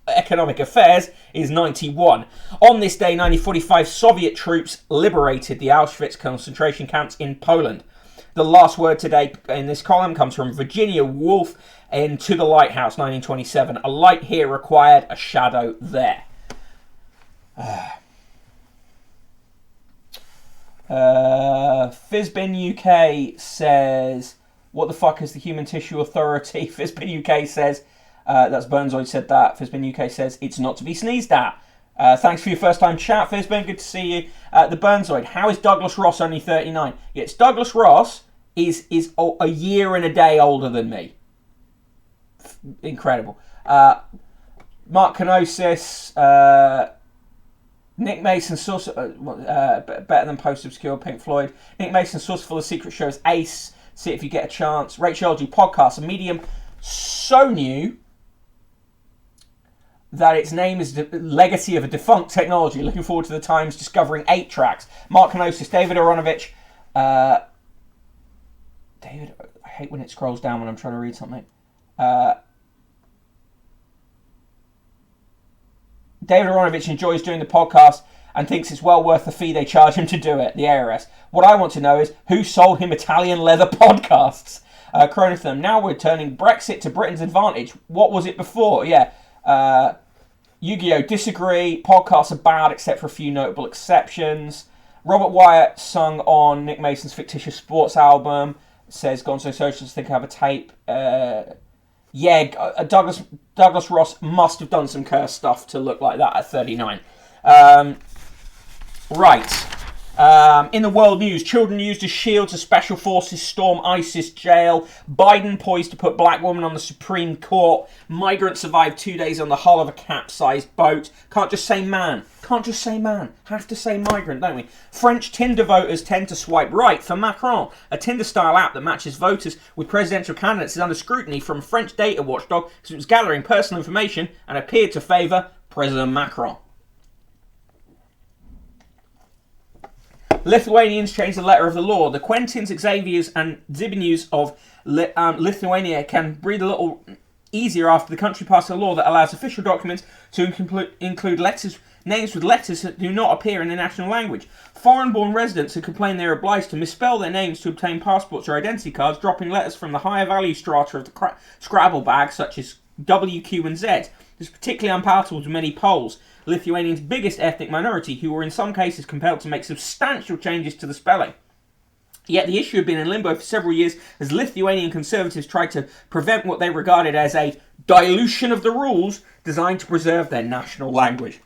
Economic Affairs, is 91. On this day, 1945, Soviet troops liberated the Auschwitz concentration camps in Poland. The last word today in this column comes from Virginia Woolf in To the Lighthouse, 1927. A light here required a shadow there. Fizbin UK says, what the fuck is the Human Tissue Authority? Fizbin UK says, that's Burnzoid said that. Fizbin UK says, it's not to be sneezed at. Thanks for your first time chat, Fizbin. Good to see you. The Burnzoid, how is Douglas Ross only 39? Yes, Douglas Ross is a year and a day older than me. Incredible. Mark Kenosis, Nick Mason, source, better than Post Obscure, Pink Floyd. Nick Mason, source full of secret shows, Ace. See it if you get a chance. Rachel LG podcast, a medium so new that its name is the legacy of a defunct technology. Looking forward to the times discovering 8 tracks. Mark Kenosis, David Aronovich. David, I hate when it scrolls down when I'm trying to read something. David Aronovich enjoys doing the podcast and thinks it's well worth the fee they charge him to do it, the ARS. What I want to know is who sold him Italian leather podcasts? Chronothum, now we're turning Brexit to Britain's advantage. What was it before? Yeah. Yu-Gi-Oh! Disagree. Podcasts are bad except for a few notable exceptions. Robert Wyatt sung on Nick Mason's fictitious sports album. Says Gonzo Socials think I have a tape. Douglas Ross must have done some cursed stuff to look like that at 39. Right. In the world news, children used as shields as special forces storm ISIS jail. Biden poised to put black woman on the Supreme Court. Migrant survived 2 days on the hull of a capsized boat. Can't just say man. Can't just say man. Have to say migrant, don't we? French Tinder voters tend to swipe right for Macron. A Tinder-style app that matches voters with presidential candidates is under scrutiny from a French data watchdog because it was gathering personal information and appeared to favour President Macron. Lithuanians changed the letter of the law. The Quentins, Xaviers and Zbigniews of Lithuania can breathe a little easier after the country passed a law that allows official documents to include names with letters that do not appear in the national language. Foreign-born residents who complain they are obliged to misspell their names to obtain passports or identity cards, dropping letters from the higher value strata of the Scrabble bag, such as W, Q and Z. This is particularly unpalatable to many Poles, Lithuania's biggest ethnic minority, who were in some cases compelled to make substantial changes to the spelling. Yet the issue had been in limbo for several years as Lithuanian conservatives tried to prevent what they regarded as a dilution of the rules designed to preserve their national language.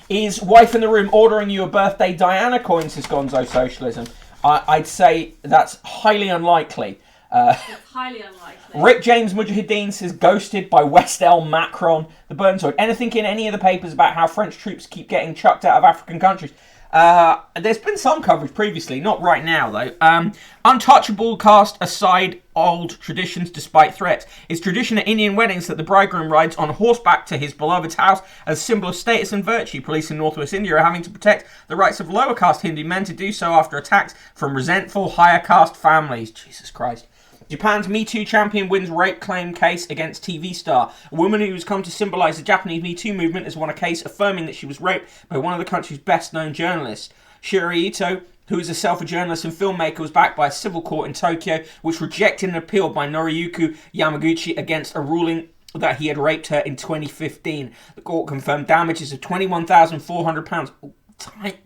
Is wife in the room ordering you a birthday Diana coin, says Gonzo Socialism? I'd say that's highly unlikely. It's highly unlikely. Rick James Mujahideen says ghosted by West Elm Macron. The Burnzoid. Anything in any of the papers about how French troops keep getting chucked out of African countries? There's been some coverage previously, not right now though. Untouchable cast aside old traditions despite threats. It's tradition at Indian weddings that the bridegroom rides on horseback to his beloved's house as a symbol of status and virtue. Police in northwest India are having to protect the rights of lower caste Hindu men to do so after attacks from resentful higher caste families. Jesus Christ. Japan's Me Too champion wins rape claim case against TV star. A woman who has come to symbolise the Japanese Me Too movement has won a case affirming that she was raped by one of the country's best-known journalists. Shiori Ito, who is a self-journalist and filmmaker, was backed by a civil court in Tokyo, which rejected an appeal by Noriyuki Yamaguchi against a ruling that he had raped her in 2015. The court confirmed damages of £21,400.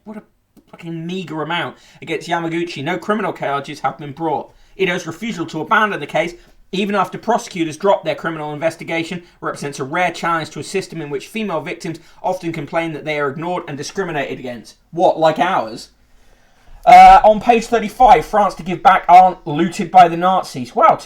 What a fucking meagre amount against Yamaguchi. No criminal charges have been brought. Ido's refusal to abandon the case, even after prosecutors dropped their criminal investigation, represents a rare challenge to a system in which female victims often complain that they are ignored and discriminated against. What, like ours? On page 35, France to give back aren't looted by the Nazis. Wow,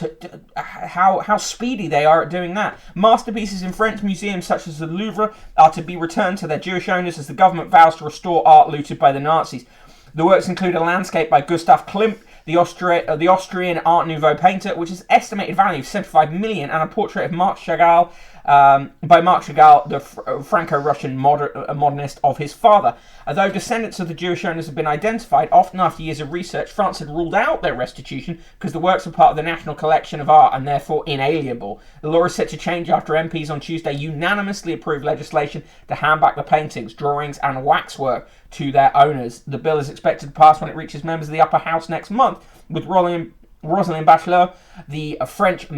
how speedy they are at doing that. Masterpieces in French museums such as the Louvre are to be returned to their Jewish owners as the government vows to restore art looted by the Nazis. The works include a landscape by Gustav Klimt, the Austrian Art Nouveau painter, which is estimated value of 75 million, and a portrait of Marc Chagall, by Marc Chagall, the Franco-Russian modernist of his father. Although descendants of the Jewish owners have been identified, often after years of research, France had ruled out their restitution because the works are part of the national collection of art and therefore inalienable. The law is set to change after MPs on Tuesday unanimously approved legislation to hand back the paintings, drawings and waxwork to their owners. The bill is expected to pass when it reaches members of the upper house next month, with Roselyne Bachelot, the French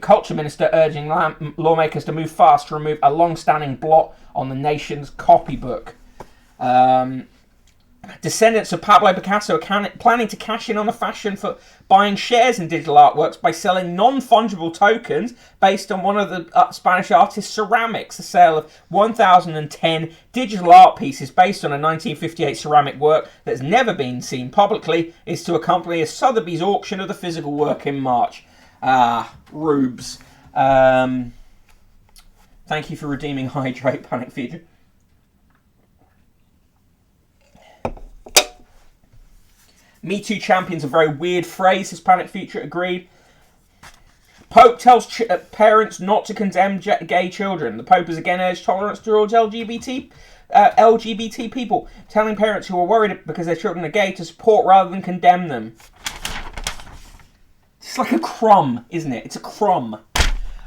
culture minister, urging lawmakers to move fast to remove a long-standing blot on the nation's copybook. Descendants of Pablo Picasso are planning to cash in on the fashion for buying shares in digital artworks by selling non-fungible tokens based on one of the Spanish artist's ceramics. The sale of 1,010 digital art pieces based on a 1958 ceramic work that's never been seen publicly is to accompany a Sotheby's auction of the physical work in March. Rubes. Thank you for redeeming Hydrate, Panic Future. Me Too champion's a very weird phrase, Hispanic Future agreed. Pope tells parents not to condemn gay children. The Pope has again urged tolerance towards LGBT people, telling parents who are worried because their children are gay to support rather than condemn them. It's like a crumb, isn't it? It's a crumb.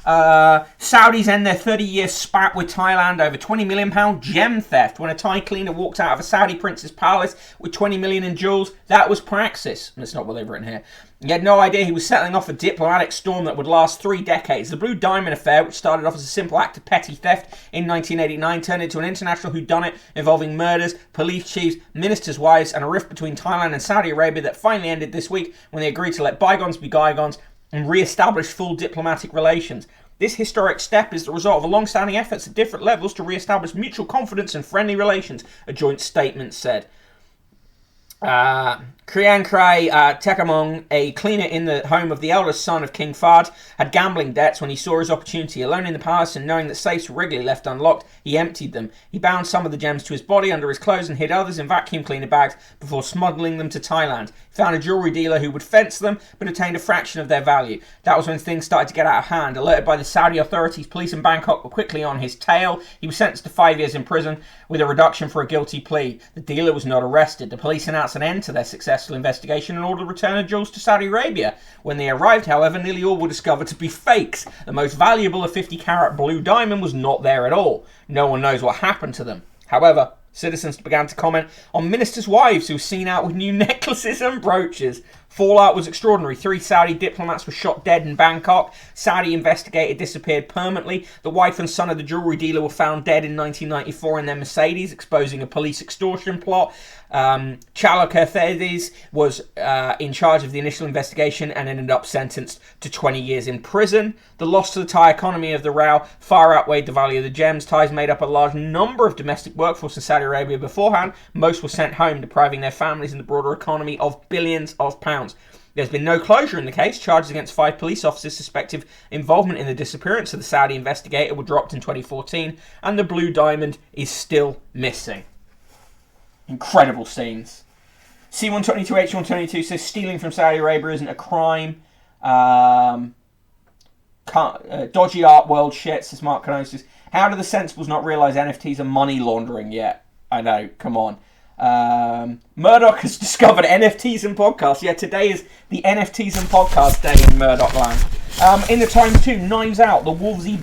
Saudis end their 30-year spat with Thailand over £20 million gem theft. When a Thai cleaner walked out of a Saudi prince's palace with 20 million in jewels, that was praxis. That's not what they've written here. He had no idea he was settling off a diplomatic storm that would last 3 decades. The Blue Diamond affair, which started off as a simple act of petty theft in 1989, turned into an international whodunit involving murders, police chiefs, ministers' wives, and a rift between Thailand and Saudi Arabia that finally ended this week when they agreed to let bygones be bygones and re-establish full diplomatic relations. This historic step is the result of a long-standing efforts at different levels to re-establish mutual confidence and friendly relations, a joint statement said. Krian Krai Tekamong, a cleaner in the home of the eldest son of King Fahd, had gambling debts when he saw his opportunity. Alone in the palace and knowing that safes were regularly left unlocked, he emptied them. He bound some of the gems to his body under his clothes and hid others in vacuum cleaner bags before smuggling them to Thailand. He found a jewellery dealer who would fence them, but obtained a fraction of their value. That was when things started to get out of hand. Alerted by the Saudi authorities, police in Bangkok were quickly on his tail. He was sentenced to 5 years in prison with a reduction for a guilty plea. The dealer was not arrested. The police announced an end to their successful investigation and ordered the return of jewels to Saudi Arabia. When they arrived, however, nearly all were discovered to be fakes. The most valuable, a 50-carat blue diamond, was not there at all. No one knows what happened to them. However, citizens began to comment on ministers' wives who were seen out with new necklaces and brooches. Fallout was extraordinary. 3 Saudi diplomats were shot dead in Bangkok. Saudi investigator disappeared permanently. The wife and son of the jewellery dealer were found dead in 1994 in their Mercedes, exposing a police extortion plot. Chalo Kerthedes was in charge of the initial investigation and ended up sentenced to 20 years in prison. The loss to the Thai economy of the row far outweighed the value of the gems. Thais made up a large number of domestic workforce in Saudi Arabia beforehand. Most were sent home, depriving their families and the broader economy of billions of pounds. There's been no closure in the case. Charges against 5 police officers suspected of involvement in the disappearance of the Saudi investigator were dropped in 2014, and the Blue Diamond is still missing. Incredible scenes. C122H122 says stealing from Saudi Arabia isn't a crime. Dodgy art world shit, says Mark Canosis. How do the sensibles not realise NFTs are money laundering yet? I know, come on. Murdoch has discovered NFTs and podcasts. Yeah, today is the NFTs and podcast day in Murdoch land. In the Times too, Knives Out, the Wolsey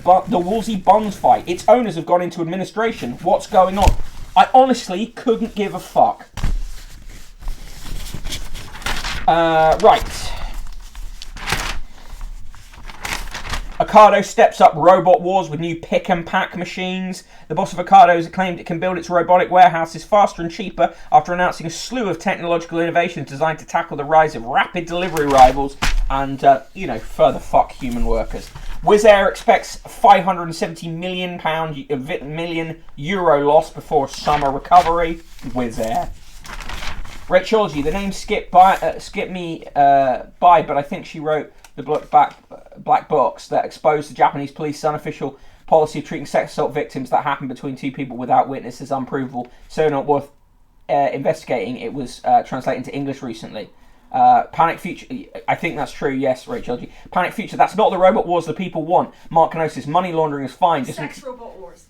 Bonds fight. Its owners have gone into administration. What's going on? I honestly couldn't give a fuck. Right. Ocado steps up robot wars with new pick and pack machines. The boss of Ocado has claimed it can build its robotic warehouses faster and cheaper after announcing a slew of technological innovations designed to tackle the rise of rapid delivery rivals and further fuck human workers. Wizz Air expects £570 million euro loss before summer recovery. Wizz Air. Rachology, the name skipped me by, but I think she wrote the black box that exposed the Japanese police's unofficial policy of treating sex assault victims that happened between two people without witnesses unprovable, so not worth investigating. It was translated into English recently. Panic Future, I think that's true, yes, Rachel. Panic Future, that's not the robot wars the people want. Mark Kenosis, money laundering is fine. Sex robot wars.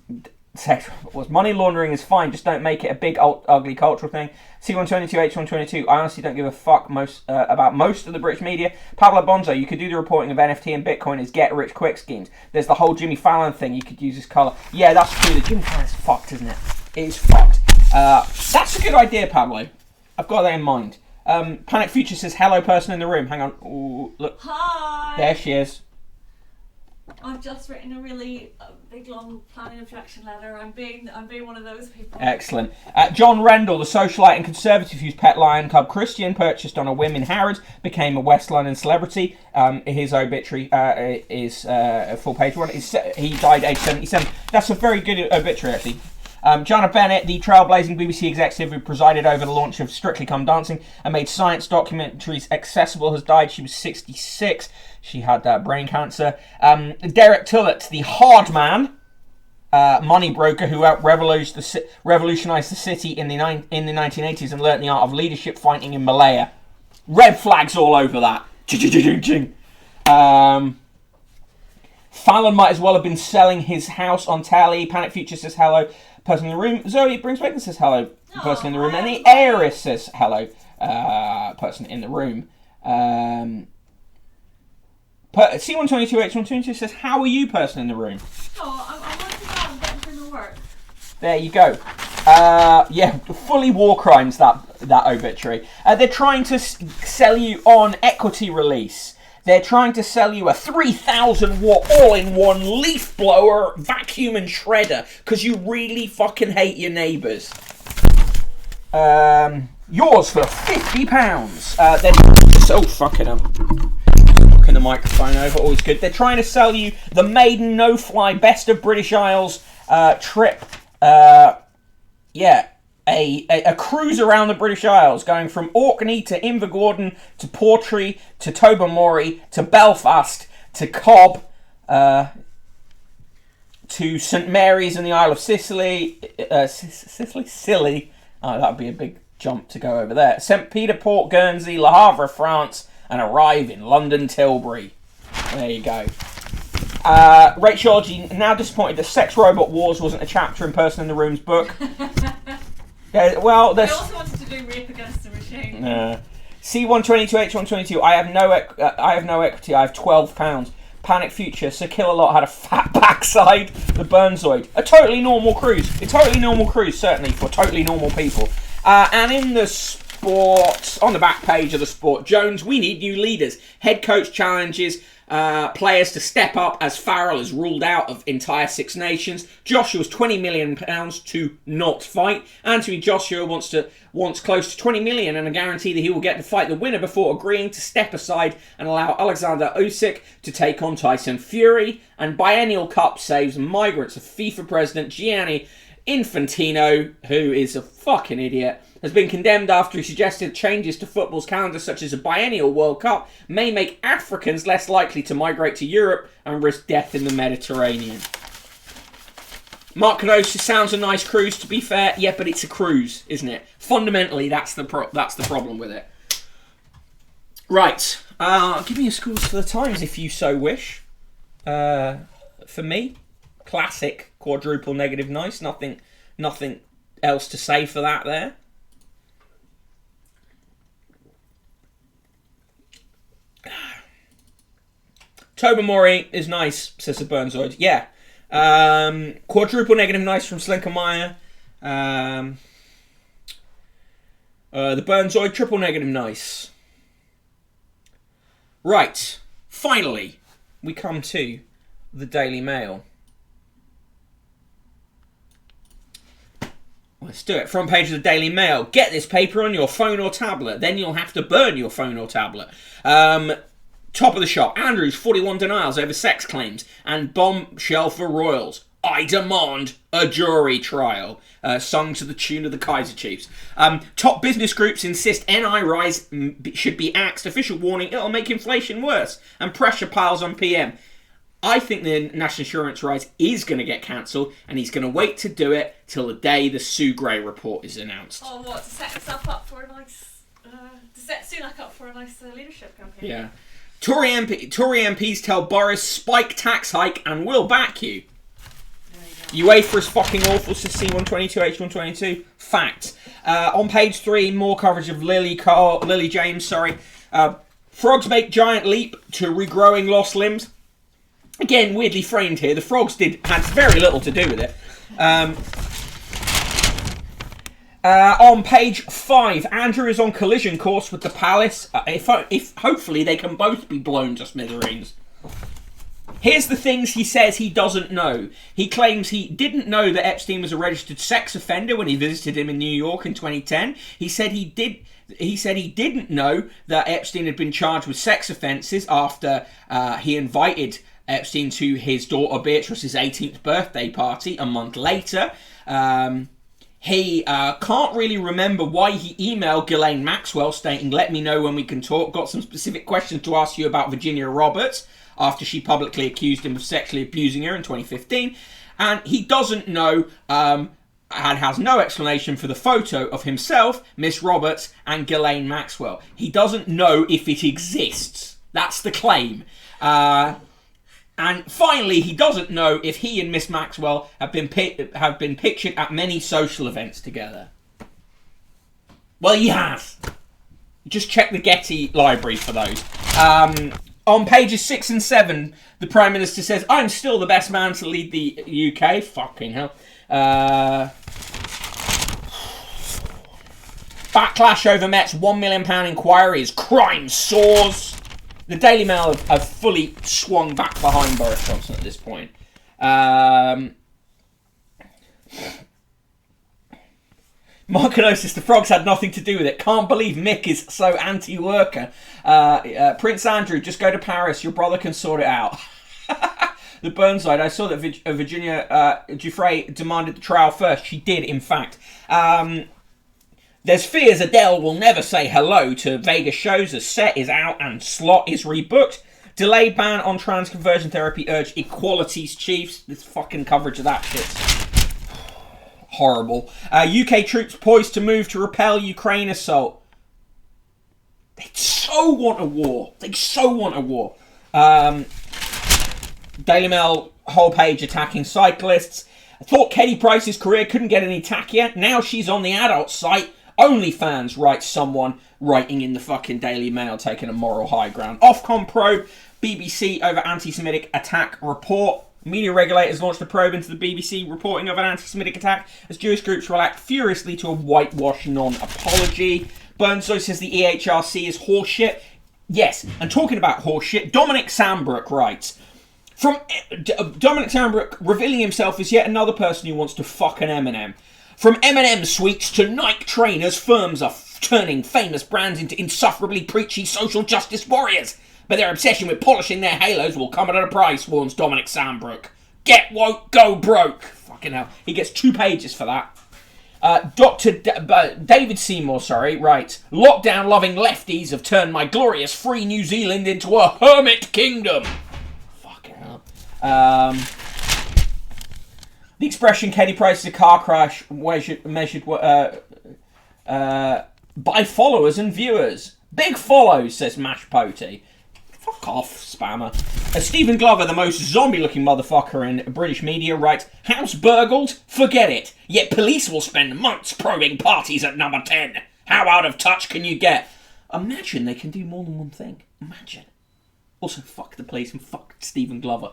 Sex robot wars. Money laundering is fine, just don't make it a big, ugly cultural thing. C122, H122, I honestly don't give a fuck about most of the British media. Pablo Bonzo, you could do the reporting of NFT and Bitcoin as get-rich-quick schemes. There's the whole Jimmy Fallon thing, you could use as colour. Yeah, that's true, the Jimmy Fallon's fucked, isn't it? It is fucked. That's a good idea, Pablo. I've got that in mind. Panic Future says, hello, person in the room. Hang on. Ooh, look. Hi. There she is. I've just written a really big, long planning objection letter. I'm being one of those people. Excellent. John Rendell, the socialite and conservative whose pet lion cub Christian, purchased on a whim in Harrods, became a West London celebrity. His obituary is full page one. He died aged 77. That's a very good obituary, actually. Jana Bennett, the trailblazing BBC executive who presided over the launch of Strictly Come Dancing and made science documentaries accessible, has died. She was 66. She had brain cancer. Derek Tullett, the hard man, money broker who revolutionised the city in the 1980s and learnt the art of leadership fighting in Malaya. Red flags all over that. Fallon might as well have been selling his house on tally. Panic Future says hello. Person in the room. Zoe Brings Bacon says hello. Person in the room. And the Heiress says hello. Person in the room. C122 H122 says, how are you, person in the room? Oh, I'm working out and getting through my work. There you go. Yeah, fully war crimes, that obituary. They're trying to sell you on equity release. They're trying to sell you a 3,000 watt all-in-one leaf blower, vacuum and shredder, because you really fucking hate your neighbours. Yours for £50. They're so fucking hell. Knocking the microphone over, always good. They're trying to sell you the maiden no-fly best of British Isles trip. A cruise around the British Isles, going from Orkney to Invergordon to Portree to Tobermory to Belfast to Cobb to St Mary's and the Isle of Sicily. Scilly. Oh, that would be a big jump to go over there. St Peter, Port Guernsey, Le Havre, France, and arrive in London Tilbury. There you go. Rachology, now disappointed that Sex Robot Wars wasn't a chapter in Person in the Room's book. Yeah, well, I also wanted to do Rape Against the Machine. C122 H122. I have no equity. I have £12. Panic Future. Sir Kill-A-Lot had a fat backside. The Burnzoid. A totally normal cruise. Certainly for totally normal people. And in the sport, on the back page of the Sport Jones, we need new leaders. Head coach challenges players to step up as Farrell is ruled out of entire Six Nations. Joshua's £20 million to not fight. Anthony Joshua wants close to $20 million and a guarantee that he will get to fight the winner before agreeing to step aside and allow Alexander Usyk to take on Tyson Fury. And Biennial Cup saves migrants of FIFA president Gianni Infantino, who is a fucking idiot, has been condemned after he suggested changes to football's calendar, such as a biennial World Cup, may make Africans less likely to migrate to Europe and risk death in the Mediterranean. Mark Kenosis sounds a nice cruise, to be fair. Yeah, but it's a cruise, isn't it? Fundamentally, that's the problem with it. Right. Give me your scores for the Times, if you so wish. For me, classic quadruple negative nice. Nothing else to say for that there. Tobermory is nice, says the Burnzoid. Yeah. Quadruple negative nice from Slinkermeyer. The Burnzoid, triple negative nice. Right. Finally, we come to the Daily Mail. Let's do it. Front page of the Daily Mail. Get this paper on your phone or tablet. Then you'll have to burn your phone or tablet. Top of the shop. Andrews, 41 denials over sex claims. And bombshell for royals. I demand a jury trial. Sung to the tune of the Kaiser Chiefs. Top business groups insist NI rise should be axed. Official warning, it'll make inflation worse. And pressure piles on PM. I think the national insurance rise is going to get cancelled, and he's going to wait to do it till the day the Sue Gray report is announced. Oh, what, to set himself up for a nice... to set Sunak up for a nice leadership campaign? Yeah. Tory MPs tell Boris spike tax hike and we'll back you. UEFA is fucking awful, says C122, H122. Fact. On page 3, more coverage of Lily James, frogs make giant leap to regrowing lost limbs. Again, weirdly framed here. The frogs had very little to do with it. On page 5, Andrew is on collision course with the palace. If hopefully they can both be blown to smithereens. Here's the things he says he doesn't know. He claims he didn't know that Epstein was a registered sex offender when he visited him in New York in 2010. He said he didn't know that Epstein had been charged with sex offences after he invited Epstein to his daughter Beatrice's 18th birthday party a month later. He can't really remember why he emailed Ghislaine Maxwell stating, let me know when we can talk. Got some specific questions to ask you about Virginia Roberts after she publicly accused him of sexually abusing her in 2015. And he doesn't know and has no explanation for the photo of himself, Miss Roberts, and Ghislaine Maxwell. He doesn't know if it exists. That's the claim. And finally, he doesn't know if he and Miss Maxwell have been pictured at many social events together. Well, he has. Just check the Getty library for those. On pages 6 and 7, the Prime Minister says, I'm still the best man to lead the UK. Fucking hell. Backlash over Met's £1 million inquiry as crime soars. The Daily Mail have fully swung back behind Boris Johnson at this point. Markinosis, the frogs had nothing to do with it. Can't believe Mick is so anti-worker. Prince Andrew, just go to Paris. Your brother can sort it out. The Burnside, I saw that Virginia Giuffre demanded the trial first. She did, in fact. There's fears Adele will never say hello to Vegas shows as set is out and slot is rebooked. Delayed ban on trans conversion therapy urged Equality's chiefs. This fucking coverage of that shit's horrible. UK troops poised to move to repel Ukraine assault. They so want a war. Daily Mail whole page attacking cyclists. I thought Katie Price's career couldn't get any tackier. Now she's on the adult site. OnlyFans, writes someone writing in the fucking Daily Mail, taking a moral high ground. Ofcom probe BBC over anti-Semitic attack report. Media regulators launched a probe into the BBC reporting of an anti-Semitic attack as Jewish groups react furiously to a whitewash non-apology. Burnside says the EHRC is horseshit. Yes, and talking about horseshit, Dominic Sambrook writes, Dominic Sambrook revealing himself as yet another person who wants to fuck an M&M. From M&M sweets to Nike trainers, firms are turning famous brands into insufferably preachy social justice warriors. But their obsession with polishing their halos will come at a price, warns Dominic Sambrook. Get woke, go broke. Fucking hell. He gets 2 pages for that. David Seymour, writes, lockdown-loving lefties have turned my glorious free New Zealand into a hermit kingdom. Fucking hell. The expression Katie Price is a car crash measured by followers and viewers. Big follows, says Mash Potey. Fuck off, spammer. Stephen Glover, the most zombie-looking motherfucker in British media, writes, house burgled? Forget it. Yet police will spend months probing parties at number 10. How out of touch can you get? Imagine they can do more than one thing. Imagine. Also, fuck the police and fuck Stephen Glover.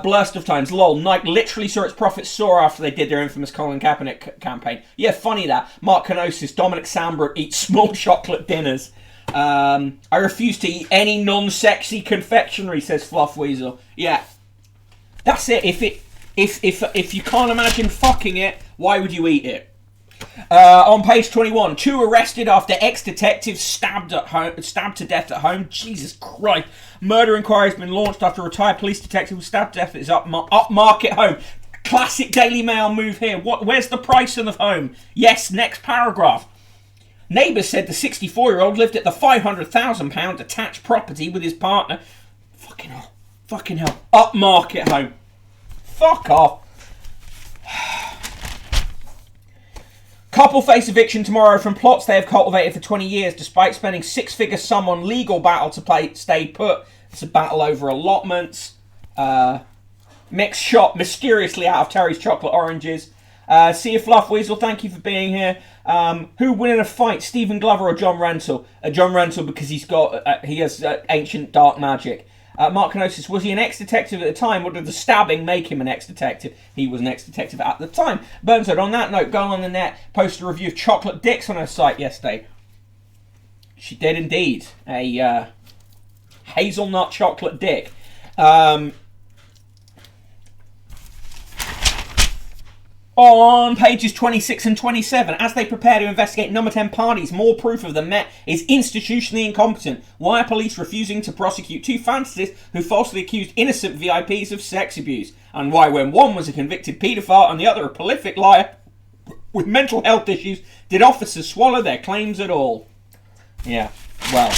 Blurst of times. Lol. Nike literally saw its profits soar after they did their infamous Colin Kaepernick campaign. Yeah, funny that. Mark Kenosis. Dominic Sambrook eats small chocolate dinners. I refuse to eat any non-sexy confectionery, says Fluff Weasel. Yeah. That's it. If you can't imagine fucking it, why would you eat it? On page 21, 2 arrested after ex-detective stabbed to death at home. Jesus Christ. Murder inquiry has been launched after a retired police detective was stabbed to death at his upmarket home. Classic Daily Mail move here. Where's the price of the home? Yes, next paragraph. Neighbours said the 64-year-old lived at the £500,000 detached property with his partner. Fucking hell. Upmarket home. Fuck off. Couple face eviction tomorrow from plots they have cultivated for 20 years despite spending six-figure sum on legal battle to stay put. It's a battle over allotments. Mixed shot mysteriously out of Terry's chocolate oranges. See you, Fluff Weasel. Thank you for being here. Who win in a fight, Stephen Glover or John Rentoul? John Rentoul, because he has ancient dark magic. Mark Kenosis, was he an ex-detective at the time, or did the stabbing make him an ex-detective? He was an ex-detective at the time. Burnside, on that note, going on the net, posted a review of chocolate dicks on her site yesterday. She did indeed. A hazelnut chocolate dick. On pages 26 and 27, as they prepare to investigate number 10 parties, more proof of the Met is institutionally incompetent. Why are police refusing to prosecute 2 fantasists who falsely accused innocent VIPs of sex abuse? And why, when one was a convicted paedophile and the other a prolific liar with mental health issues, did officers swallow their claims at all? Yeah, well,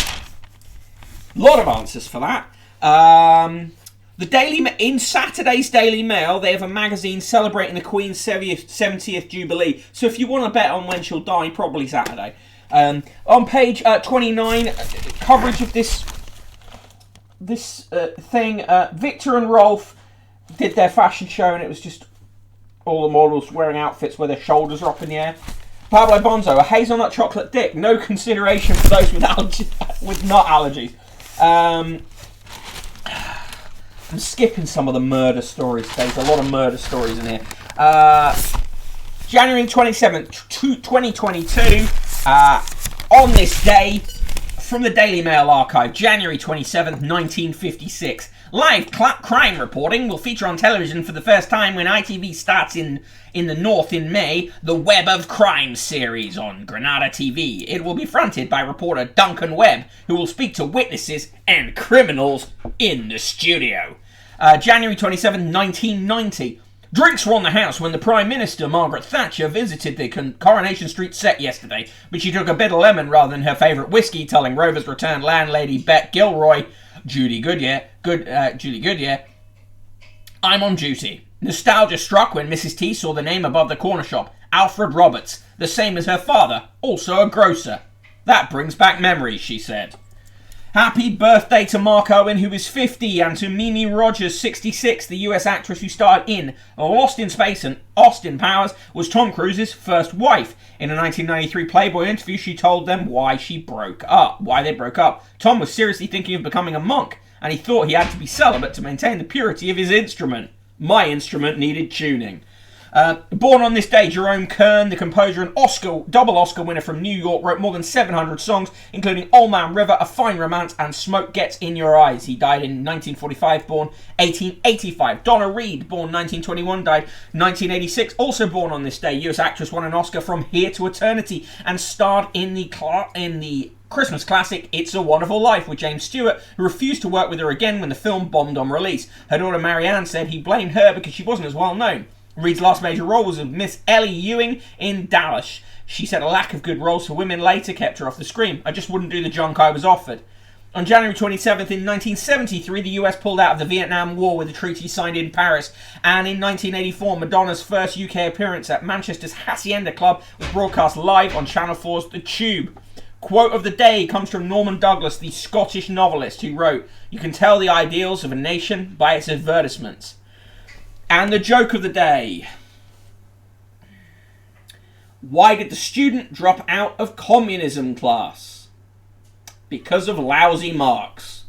a lot of answers for that. In Saturday's Daily Mail, they have a magazine celebrating the Queen's 70th Jubilee. So if you want to bet on when she'll die, probably Saturday. On page 29, coverage of this thing. Victor and Rolf did their fashion show, and it was just all the models wearing outfits where their shoulders are up in the air. Pablo Bonzo, a hazelnut chocolate dick. No consideration for those with nut allergies. I'm skipping some of the murder stories today. There's a lot of murder stories in here. January 27th, 2022. On this day, from the Daily Mail archive, January 27th, 1956. Live crime reporting will feature on television for the first time when ITV starts in the North in May, the Web of Crime series on Granada TV. It will be fronted by reporter Duncan Webb, who will speak to witnesses and criminals in the studio. January 27, 1990. Drinks were on the house when the Prime Minister, Margaret Thatcher, visited the Coronation Street set yesterday, but she took a bit of lemon rather than her favourite whiskey, telling Rover's returned landlady Bet Gilroy, Julie Goodyear, I'm on duty. Nostalgia struck when Mrs. T saw the name above the corner shop, Alfred Roberts, the same as her father, also a grocer. That brings back memories, she said. Happy birthday to Mark Owen, who is 50, and to Mimi Rogers, 66, the US actress who starred in Lost in Space and Austin Powers, was Tom Cruise's first wife. In a 1993 Playboy interview, she told them why they broke up. Tom was seriously thinking of becoming a monk, and he thought he had to be celibate to maintain the purity of his instrument. My instrument needed tuning. Born on this day, Jerome Kern, the composer and double Oscar winner from New York, wrote more than 700 songs, including Old Man River, A Fine Romance, and Smoke Gets in Your Eyes. He died in 1945, born 1885. Donna Reed, born 1921, died 1986. Also born on this day, US actress won an Oscar from Here to Eternity and starred in the Christmas classic It's a Wonderful Life with James Stewart, who refused to work with her again when the film bombed on release. Her daughter Marianne said he blamed her because she wasn't as well known. Reed's last major role was with Miss Ellie Ewing in Dallas. She said a lack of good roles for women later kept her off the screen. I just wouldn't do the junk I was offered. On January 27th in 1973, the US pulled out of the Vietnam War with a treaty signed in Paris. And in 1984, Madonna's first UK appearance at Manchester's Hacienda Club was broadcast live on Channel 4's The Tube. Quote of the day comes from Norman Douglas, the Scottish novelist, who wrote, "You can tell the ideals of a nation by its advertisements." And the joke of the day. Why did the student drop out of communism class? Because of lousy marks.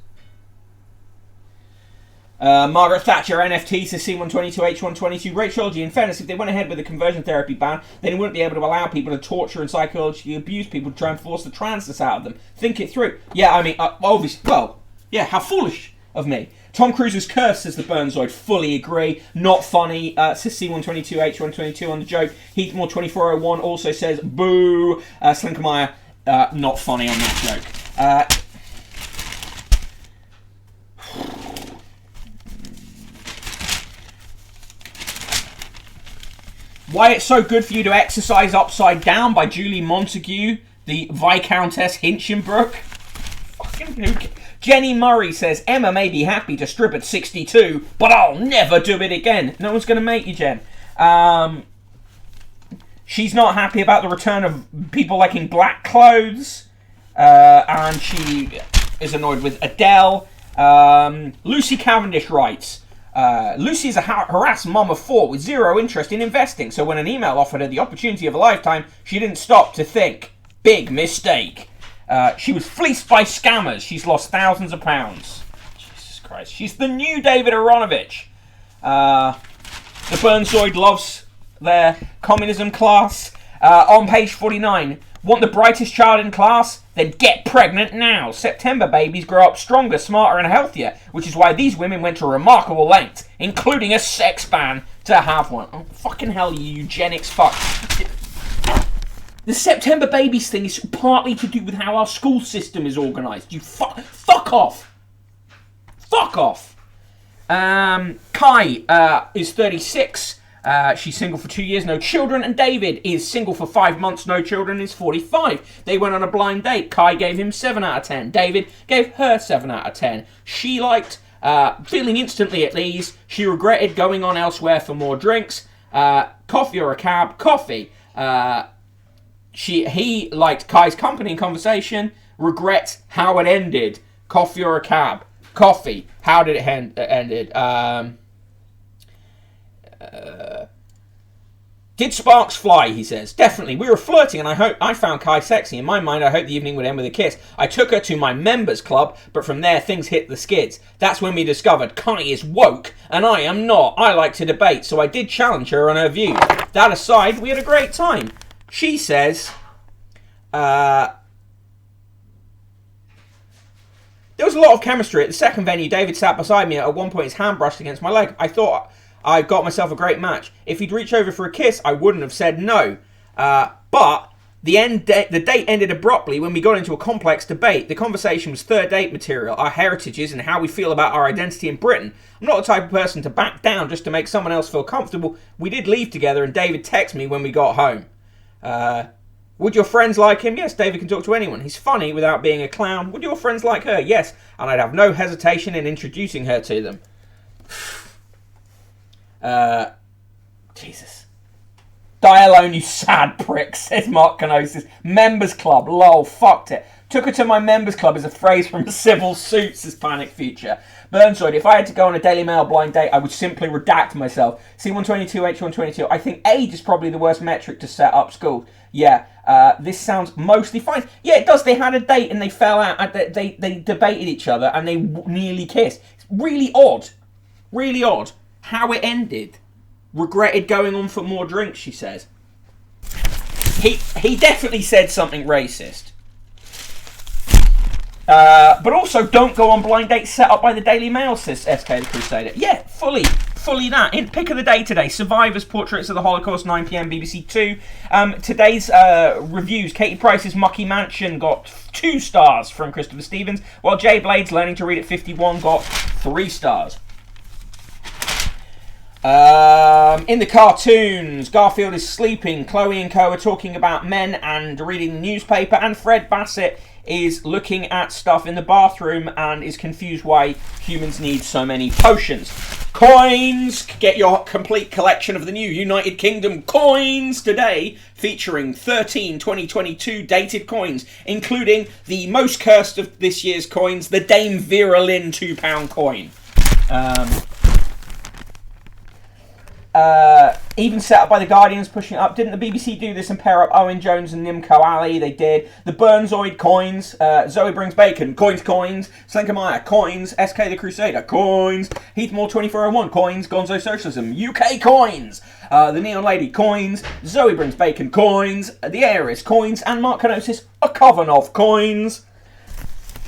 Margaret Thatcher, NFTs to C122H122. Rachel, in fairness, if they went ahead with the conversion therapy ban, then they wouldn't be able to allow people to torture and psychologically abuse people to try and force the transness out of them. Think it through. Yeah, I mean, obviously, well, yeah, how foolish of me. Tom Cruise is cursed, says the Burnzoid. Fully agree. Not funny, says C122H122 on the joke. Heathmore2401 also says boo. Slinkermeyer, not funny on that joke. Why It's So Good for You to Exercise Upside Down by Julie Montague, the Viscountess Hinchinbrook. Fucking who. Jenny Murray says, Emma may be happy to strip at 62, but I'll never do it again. No one's going to make you, Jen. She's not happy about the return of people liking black clothes. And she is annoyed with Adele. Lucy Cavendish writes, Lucy is a harassed mum of 4 with zero interest in investing, so when an email offered her the opportunity of a lifetime, she didn't stop to think. Big mistake. She was fleeced by scammers. She's lost thousands of pounds. Jesus Christ. She's the new David Aronovich. The Burnzoid loves their communism class. On page 49, want the brightest child in class? Then get pregnant now. September babies grow up stronger, smarter and healthier, which is why these women went to remarkable lengths, including a sex ban, to have one. Oh, fucking hell, you eugenics fuck. The September babies thing is partly to do with how our school system is organised. You fuck off. Fuck off. Kai is 36. She's single for 2 years, no children. And David is single for 5 months, no children, is 45. They went on a blind date. Kai gave him 7 out of 10. David gave her 7 out of 10. She liked feeling instantly at ease. She regretted going on elsewhere for more drinks. Coffee or a cab? Coffee. He liked Kai's company and conversation. Regrets how it ended. Coffee or a cab? Coffee. How did it ended? Did sparks fly? He says. Definitely. We were flirting, and I found Kai sexy. In my mind, I hoped the evening would end with a kiss. I took her to my members club, but from there things hit the skids. That's when we discovered Kai is woke, and I am not. I like to debate, so I did challenge her on her views. That aside, we had a great time. She says, there was a lot of chemistry. At the second venue, David sat beside me. At one point, his hand brushed against my leg. I thought I got myself a great match. If he'd reached over for a kiss, I wouldn't have said no. But the date ended abruptly when we got into a complex debate. The conversation was third date material, our heritages and how we feel about our identity in Britain. I'm not the type of person to back down just to make someone else feel comfortable. We did leave together, and David texted me when we got home. Would your friends like him? Yes, David can talk to anyone. He's funny without being a clown. Would your friends like her? Yes, and I'd have no hesitation in introducing her to them. Jesus. Die alone, you sad prick, says Mark Canosis. Members Club, lol, fucked it. Took her to my members club is a phrase from Civil Suits, says Panic Future. Burnzoid, if I had to go on a Daily Mail blind date, I would simply redact myself. C122H122, I think age is probably the worst metric to set up schools. Yeah, this sounds mostly fine. Yeah, it does. They had a date and they fell out. They debated each other and they nearly kissed. It's really odd. Really odd. How it ended. Regretted going on for more drinks, she says. He definitely said something racist. But also, don't go on blind dates set up by the Daily Mail, says SK the Crusader. Yeah, fully that. In pick of the day today, Survivors Portraits of the Holocaust, 9 p.m, BBC 2. Today's reviews, Katie Price's Mucky Mansion got 2 stars from Christopher Stevens, while Jay Blade's Learning to Read at 51 got 3 stars. In the cartoons, Garfield is sleeping, Chloe and Co are talking about men and reading the newspaper, and Fred Bassett is looking at stuff in the bathroom and is confused why humans need so many potions. Coins! Get your complete collection of the new United Kingdom coins today, featuring 13 2022 dated coins, including the most cursed of this year's coins, the Dame Vera Lynn £2 coin. Even set up by the Guardians, pushing it up. Didn't the BBC do this and pair up Owen Jones and Nimco Ali? They did. The Burnzoid coins. Zoe Brings Bacon. Coins. Slinkermeyer. Coins. SK the Crusader. Coins. Heathmore 2401. Coins. Gonzo Socialism. UK coins. The Neon Lady. Coins. Zoe Brings Bacon. Coins. The Heiress. Coins. And Mark Kenosis. A Coven of coins.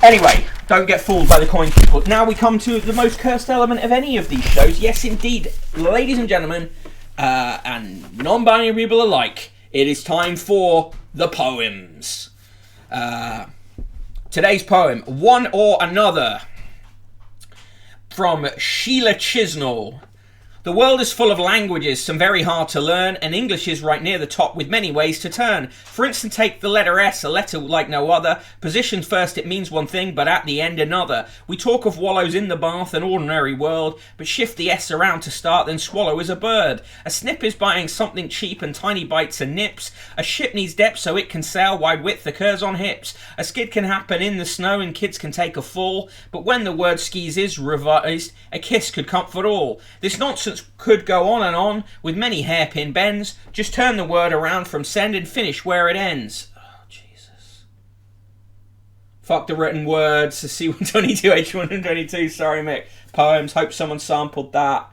Anyway, don't get fooled by the coin people. Now we come to the most cursed element of any of these shows. Yes, indeed, ladies and gentlemen, and non-binary people alike, it is time for the poems. Today's poem, One or Another, from Sheila Chisnall. The world is full of languages, some very hard to learn, and English is right near the top with many ways to turn. For instance, take the letter S, a letter like no other. Positioned first it means one thing, but at the end another. We talk of wallows in the bath, an ordinary world, but shift the S around to start, then swallow is a bird. A snip is buying something cheap and tiny bites and nips. A ship needs depth so it can sail, wide width occurs on hips. A skid can happen in the snow and kids can take a fall, but when the word skis is revised, a kiss could comfort all. This nonsense could go on and on, with many hairpin bends. Just turn the word around from send and finish where it ends. Oh, Jesus. Fuck the written words. C122, H122. Sorry, Mick. Poems. Hope someone sampled that.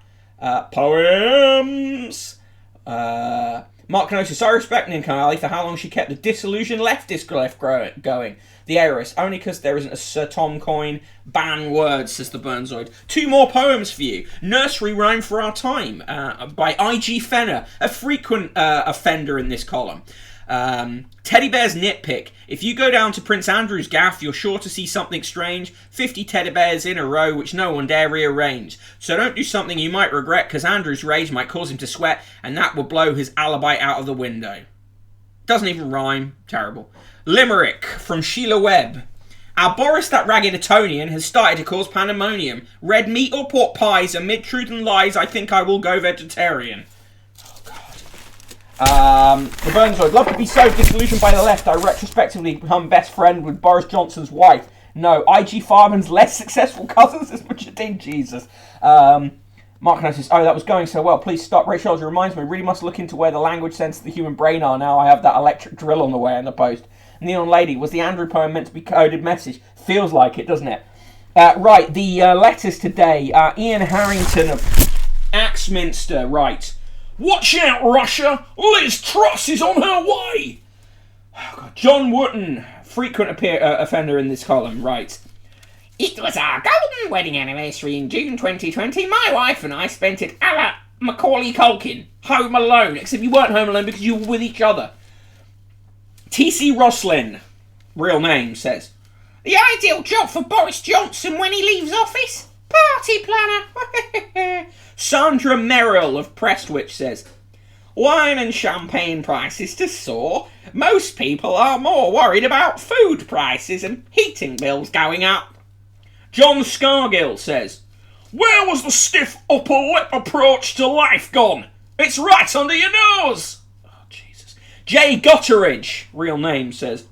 Poems. Mark Kenosis. I respect Ninkan Ali for how long she kept the disillusioned leftist left going. The heiress. Only because there isn't a Sir Tom Coyne. Ban words, says the Burnzoid. 2 more poems for you. Nursery Rhyme for Our Time by I.G. Fenner, a frequent offender in this column. Teddy Bear's Nitpick. If you go down to Prince Andrew's gaff, you're sure to see something strange. 50 teddy bears in a row, which no one dare rearrange. So don't do something you might regret, because Andrew's rage might cause him to sweat, and that will blow his alibi out of the window. Doesn't even rhyme. Terrible. Limerick from Sheila Webb. Our Boris, that ragged Etonian, has started to cause pandemonium. Red meat or pork pies, amid truth and lies, I think I will go vegetarian. The Burnzoid. Love to be so disillusioned by the left, I retrospectively become best friend with Boris Johnson's wife. No, I.G. Farman's less successful cousins is Richard Dean. Jesus. Mark notices, oh, that was going so well. Please stop. Rachel reminds me, really must look into where the language sense of the human brain are now. I have that electric drill on the way in the post. Neon Lady, was the Andrew poem meant to be coded message? Feels like it, doesn't it? Right, the letters today. Ian Harrington of Axminster writes, Watch out, Russia! Liz Truss is on her way! Oh, God. John Wooten, frequent offender in this column, writes, It was our golden wedding anniversary in June 2020. My wife and I spent it a la Macaulay Culkin, home alone, except you weren't home alone because you were with each other. T.C. Roslin, real name, says, The ideal job for Boris Johnson when he leaves office? Party planner. Sandra Merrill of Prestwich says, Wine and champagne prices to soar. Most people are more worried about food prices and heating bills going up. John Scargill says, Where was the stiff upper lip approach to life gone? It's right under your nose. Oh, Jesus. Jay Gutteridge, real name, says,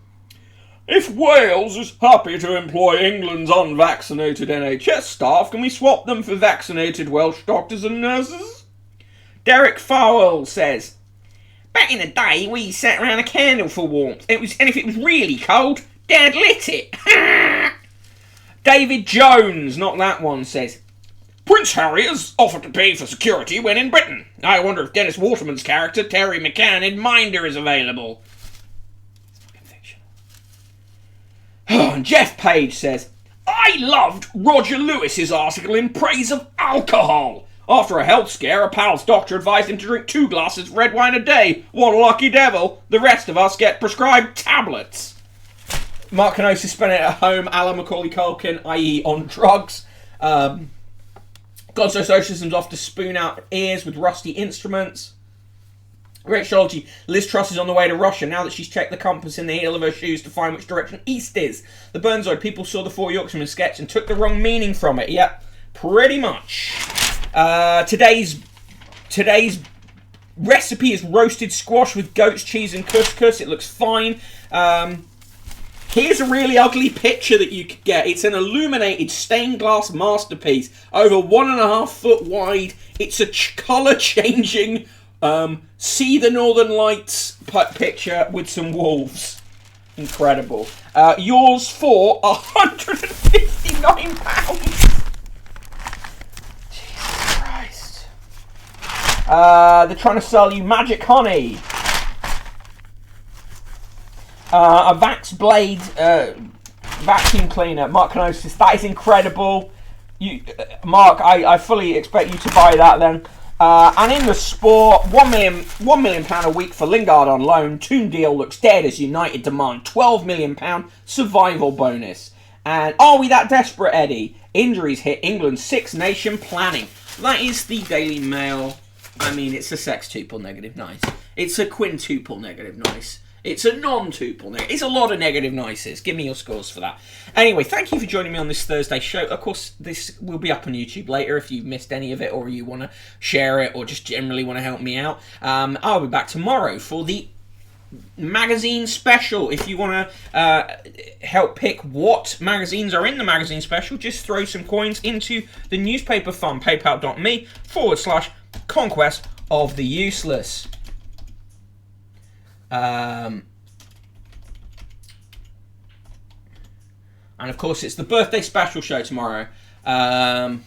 If Wales is happy to employ England's unvaccinated NHS staff, can we swap them for vaccinated Welsh doctors and nurses? Derek Fowell says, Back in the day, we sat around a candle for warmth. And if it was really cold, Dad lit it. David Jones, not that one, says, Prince Harry has offered to pay for security when in Britain. I wonder if Dennis Waterman's character, Terry McCann in Minder, is available. And Jeff Page says, I loved Roger Lewis's article in praise of alcohol. After a health scare, a pal's doctor advised him to drink 2 glasses of red wine a day. What a lucky devil. The rest of us get prescribed tablets. Mark Kenosis spent it at home, a la Macaulay Culkin, i.e. on drugs. God So Socialism's off to spoon out ears with rusty instruments. Great astrology. Liz Truss is on the way to Russia now that she's checked the compass in the heel of her shoes to find which direction east is. The Burnzoid. People saw the Four Yorkshiremen sketch and took the wrong meaning from it. Yep, pretty much. Today's recipe is roasted squash with goat's cheese and couscous. It looks fine. Here's a really ugly picture that you could get. It's an illuminated stained glass masterpiece over 1.5 foot wide. It's a colour changing see the Northern Lights picture with some wolves. Incredible. Yours for £159. Jesus Christ. They're trying to sell you magic honey. A Vax Blade vacuum cleaner. Mark Kenosis, that is incredible. Mark, I fully expect you to buy that then. And in the sport, £1 million a week for Lingard on loan. Toon deal looks dead as United demand £12 million survival bonus. And are we that desperate, Eddie? Injuries hit England's Six Nation planning. That is the Daily Mail. I mean, it's a sextuple negative nice. It's a quintuple negative nice. It's a non-tuple negative. It's a lot of negative nices. Give me your scores for that. Anyway, thank you for joining me on this Thursday show. Of course, this will be up on YouTube later if you've missed any of it or you want to share it or just generally want to help me out. I'll be back tomorrow for the magazine special. If you want to help pick what magazines are in the magazine special, just throw some coins into the newspaper fund. PayPal.me/Conquest of the Useless. And of course, it's the birthday special show tomorrow. Mark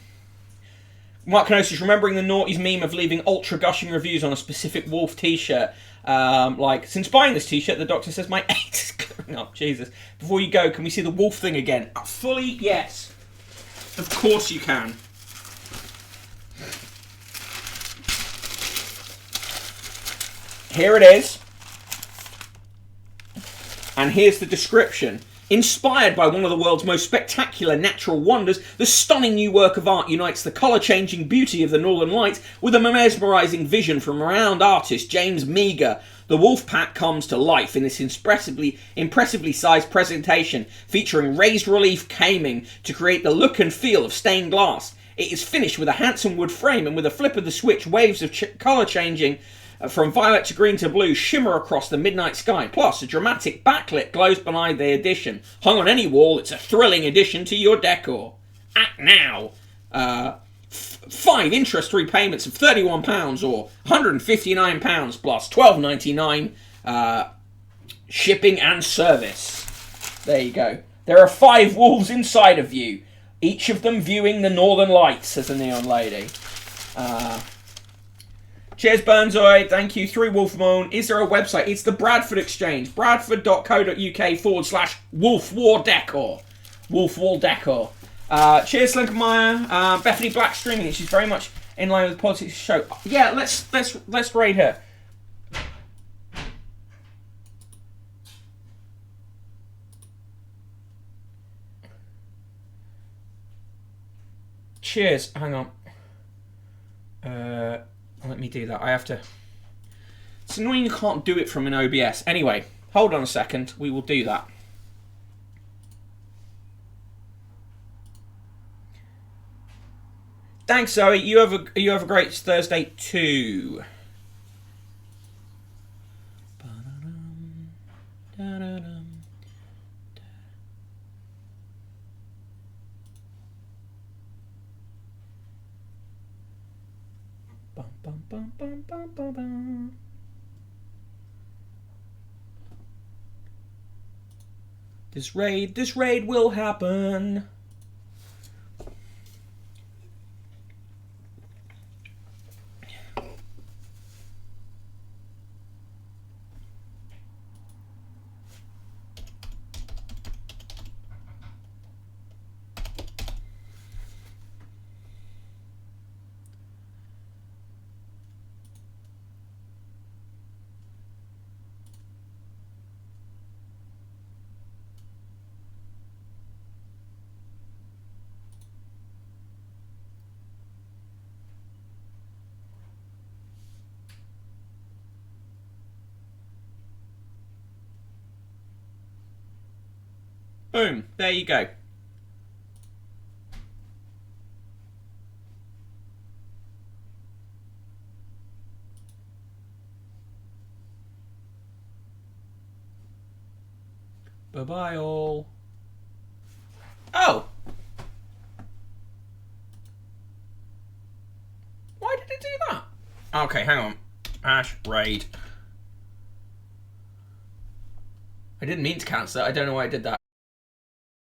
Kenosis, remembering the noughties meme of leaving ultra gushing reviews on a specific Wolf t-shirt. Like, since buying this t-shirt, the doctor says my AIDS is clearing up. Jesus. Before you go, can we see the Wolf thing again? Fully, yes. Of course you can. Here it is. And here's the description. Inspired by one of the world's most spectacular natural wonders, the stunning new work of art unites the colour-changing beauty of the Northern Lights with a mesmerising vision from renowned artist James Meagher. The Wolf Pack comes to life in this impressively sized presentation, featuring raised relief caning to create the look and feel of stained glass. It is finished with a handsome wood frame, and with a flip of the switch, waves of colour changing from violet to green to blue shimmer across the midnight sky. Plus, a dramatic backlit glows behind the edition. Hung on any wall, it's a thrilling addition to your decor. Act now. 5 interest-free payments of £31 or £159 plus £12.99 shipping and service. There you go. There are 5 wolves inside of you, each of them viewing the Northern Lights, says the neon lady. Cheers, Burnzoid. Thank you. 3 Wolf Moon. Is there a website? It's the Bradford Exchange. Bradford.co.uk/Wolf War Decor. Wolf Wall Decor. Cheers, Lincolnmeyer. Bethany Black streaming it. She's very much in line with the politics show. Yeah, let's raid her. Cheers. Hang on. Let me do that. I have to... It's annoying you can't do it from an OBS. Anyway, hold on a second. We will do that. Thanks, Zoe. You have a great Thursday too. This raid will happen. Boom, there you go. Bye-bye all. Oh! Why did it do that? Okay, hang on. Ash, raid. I didn't mean to cancel it. I don't know why I did that.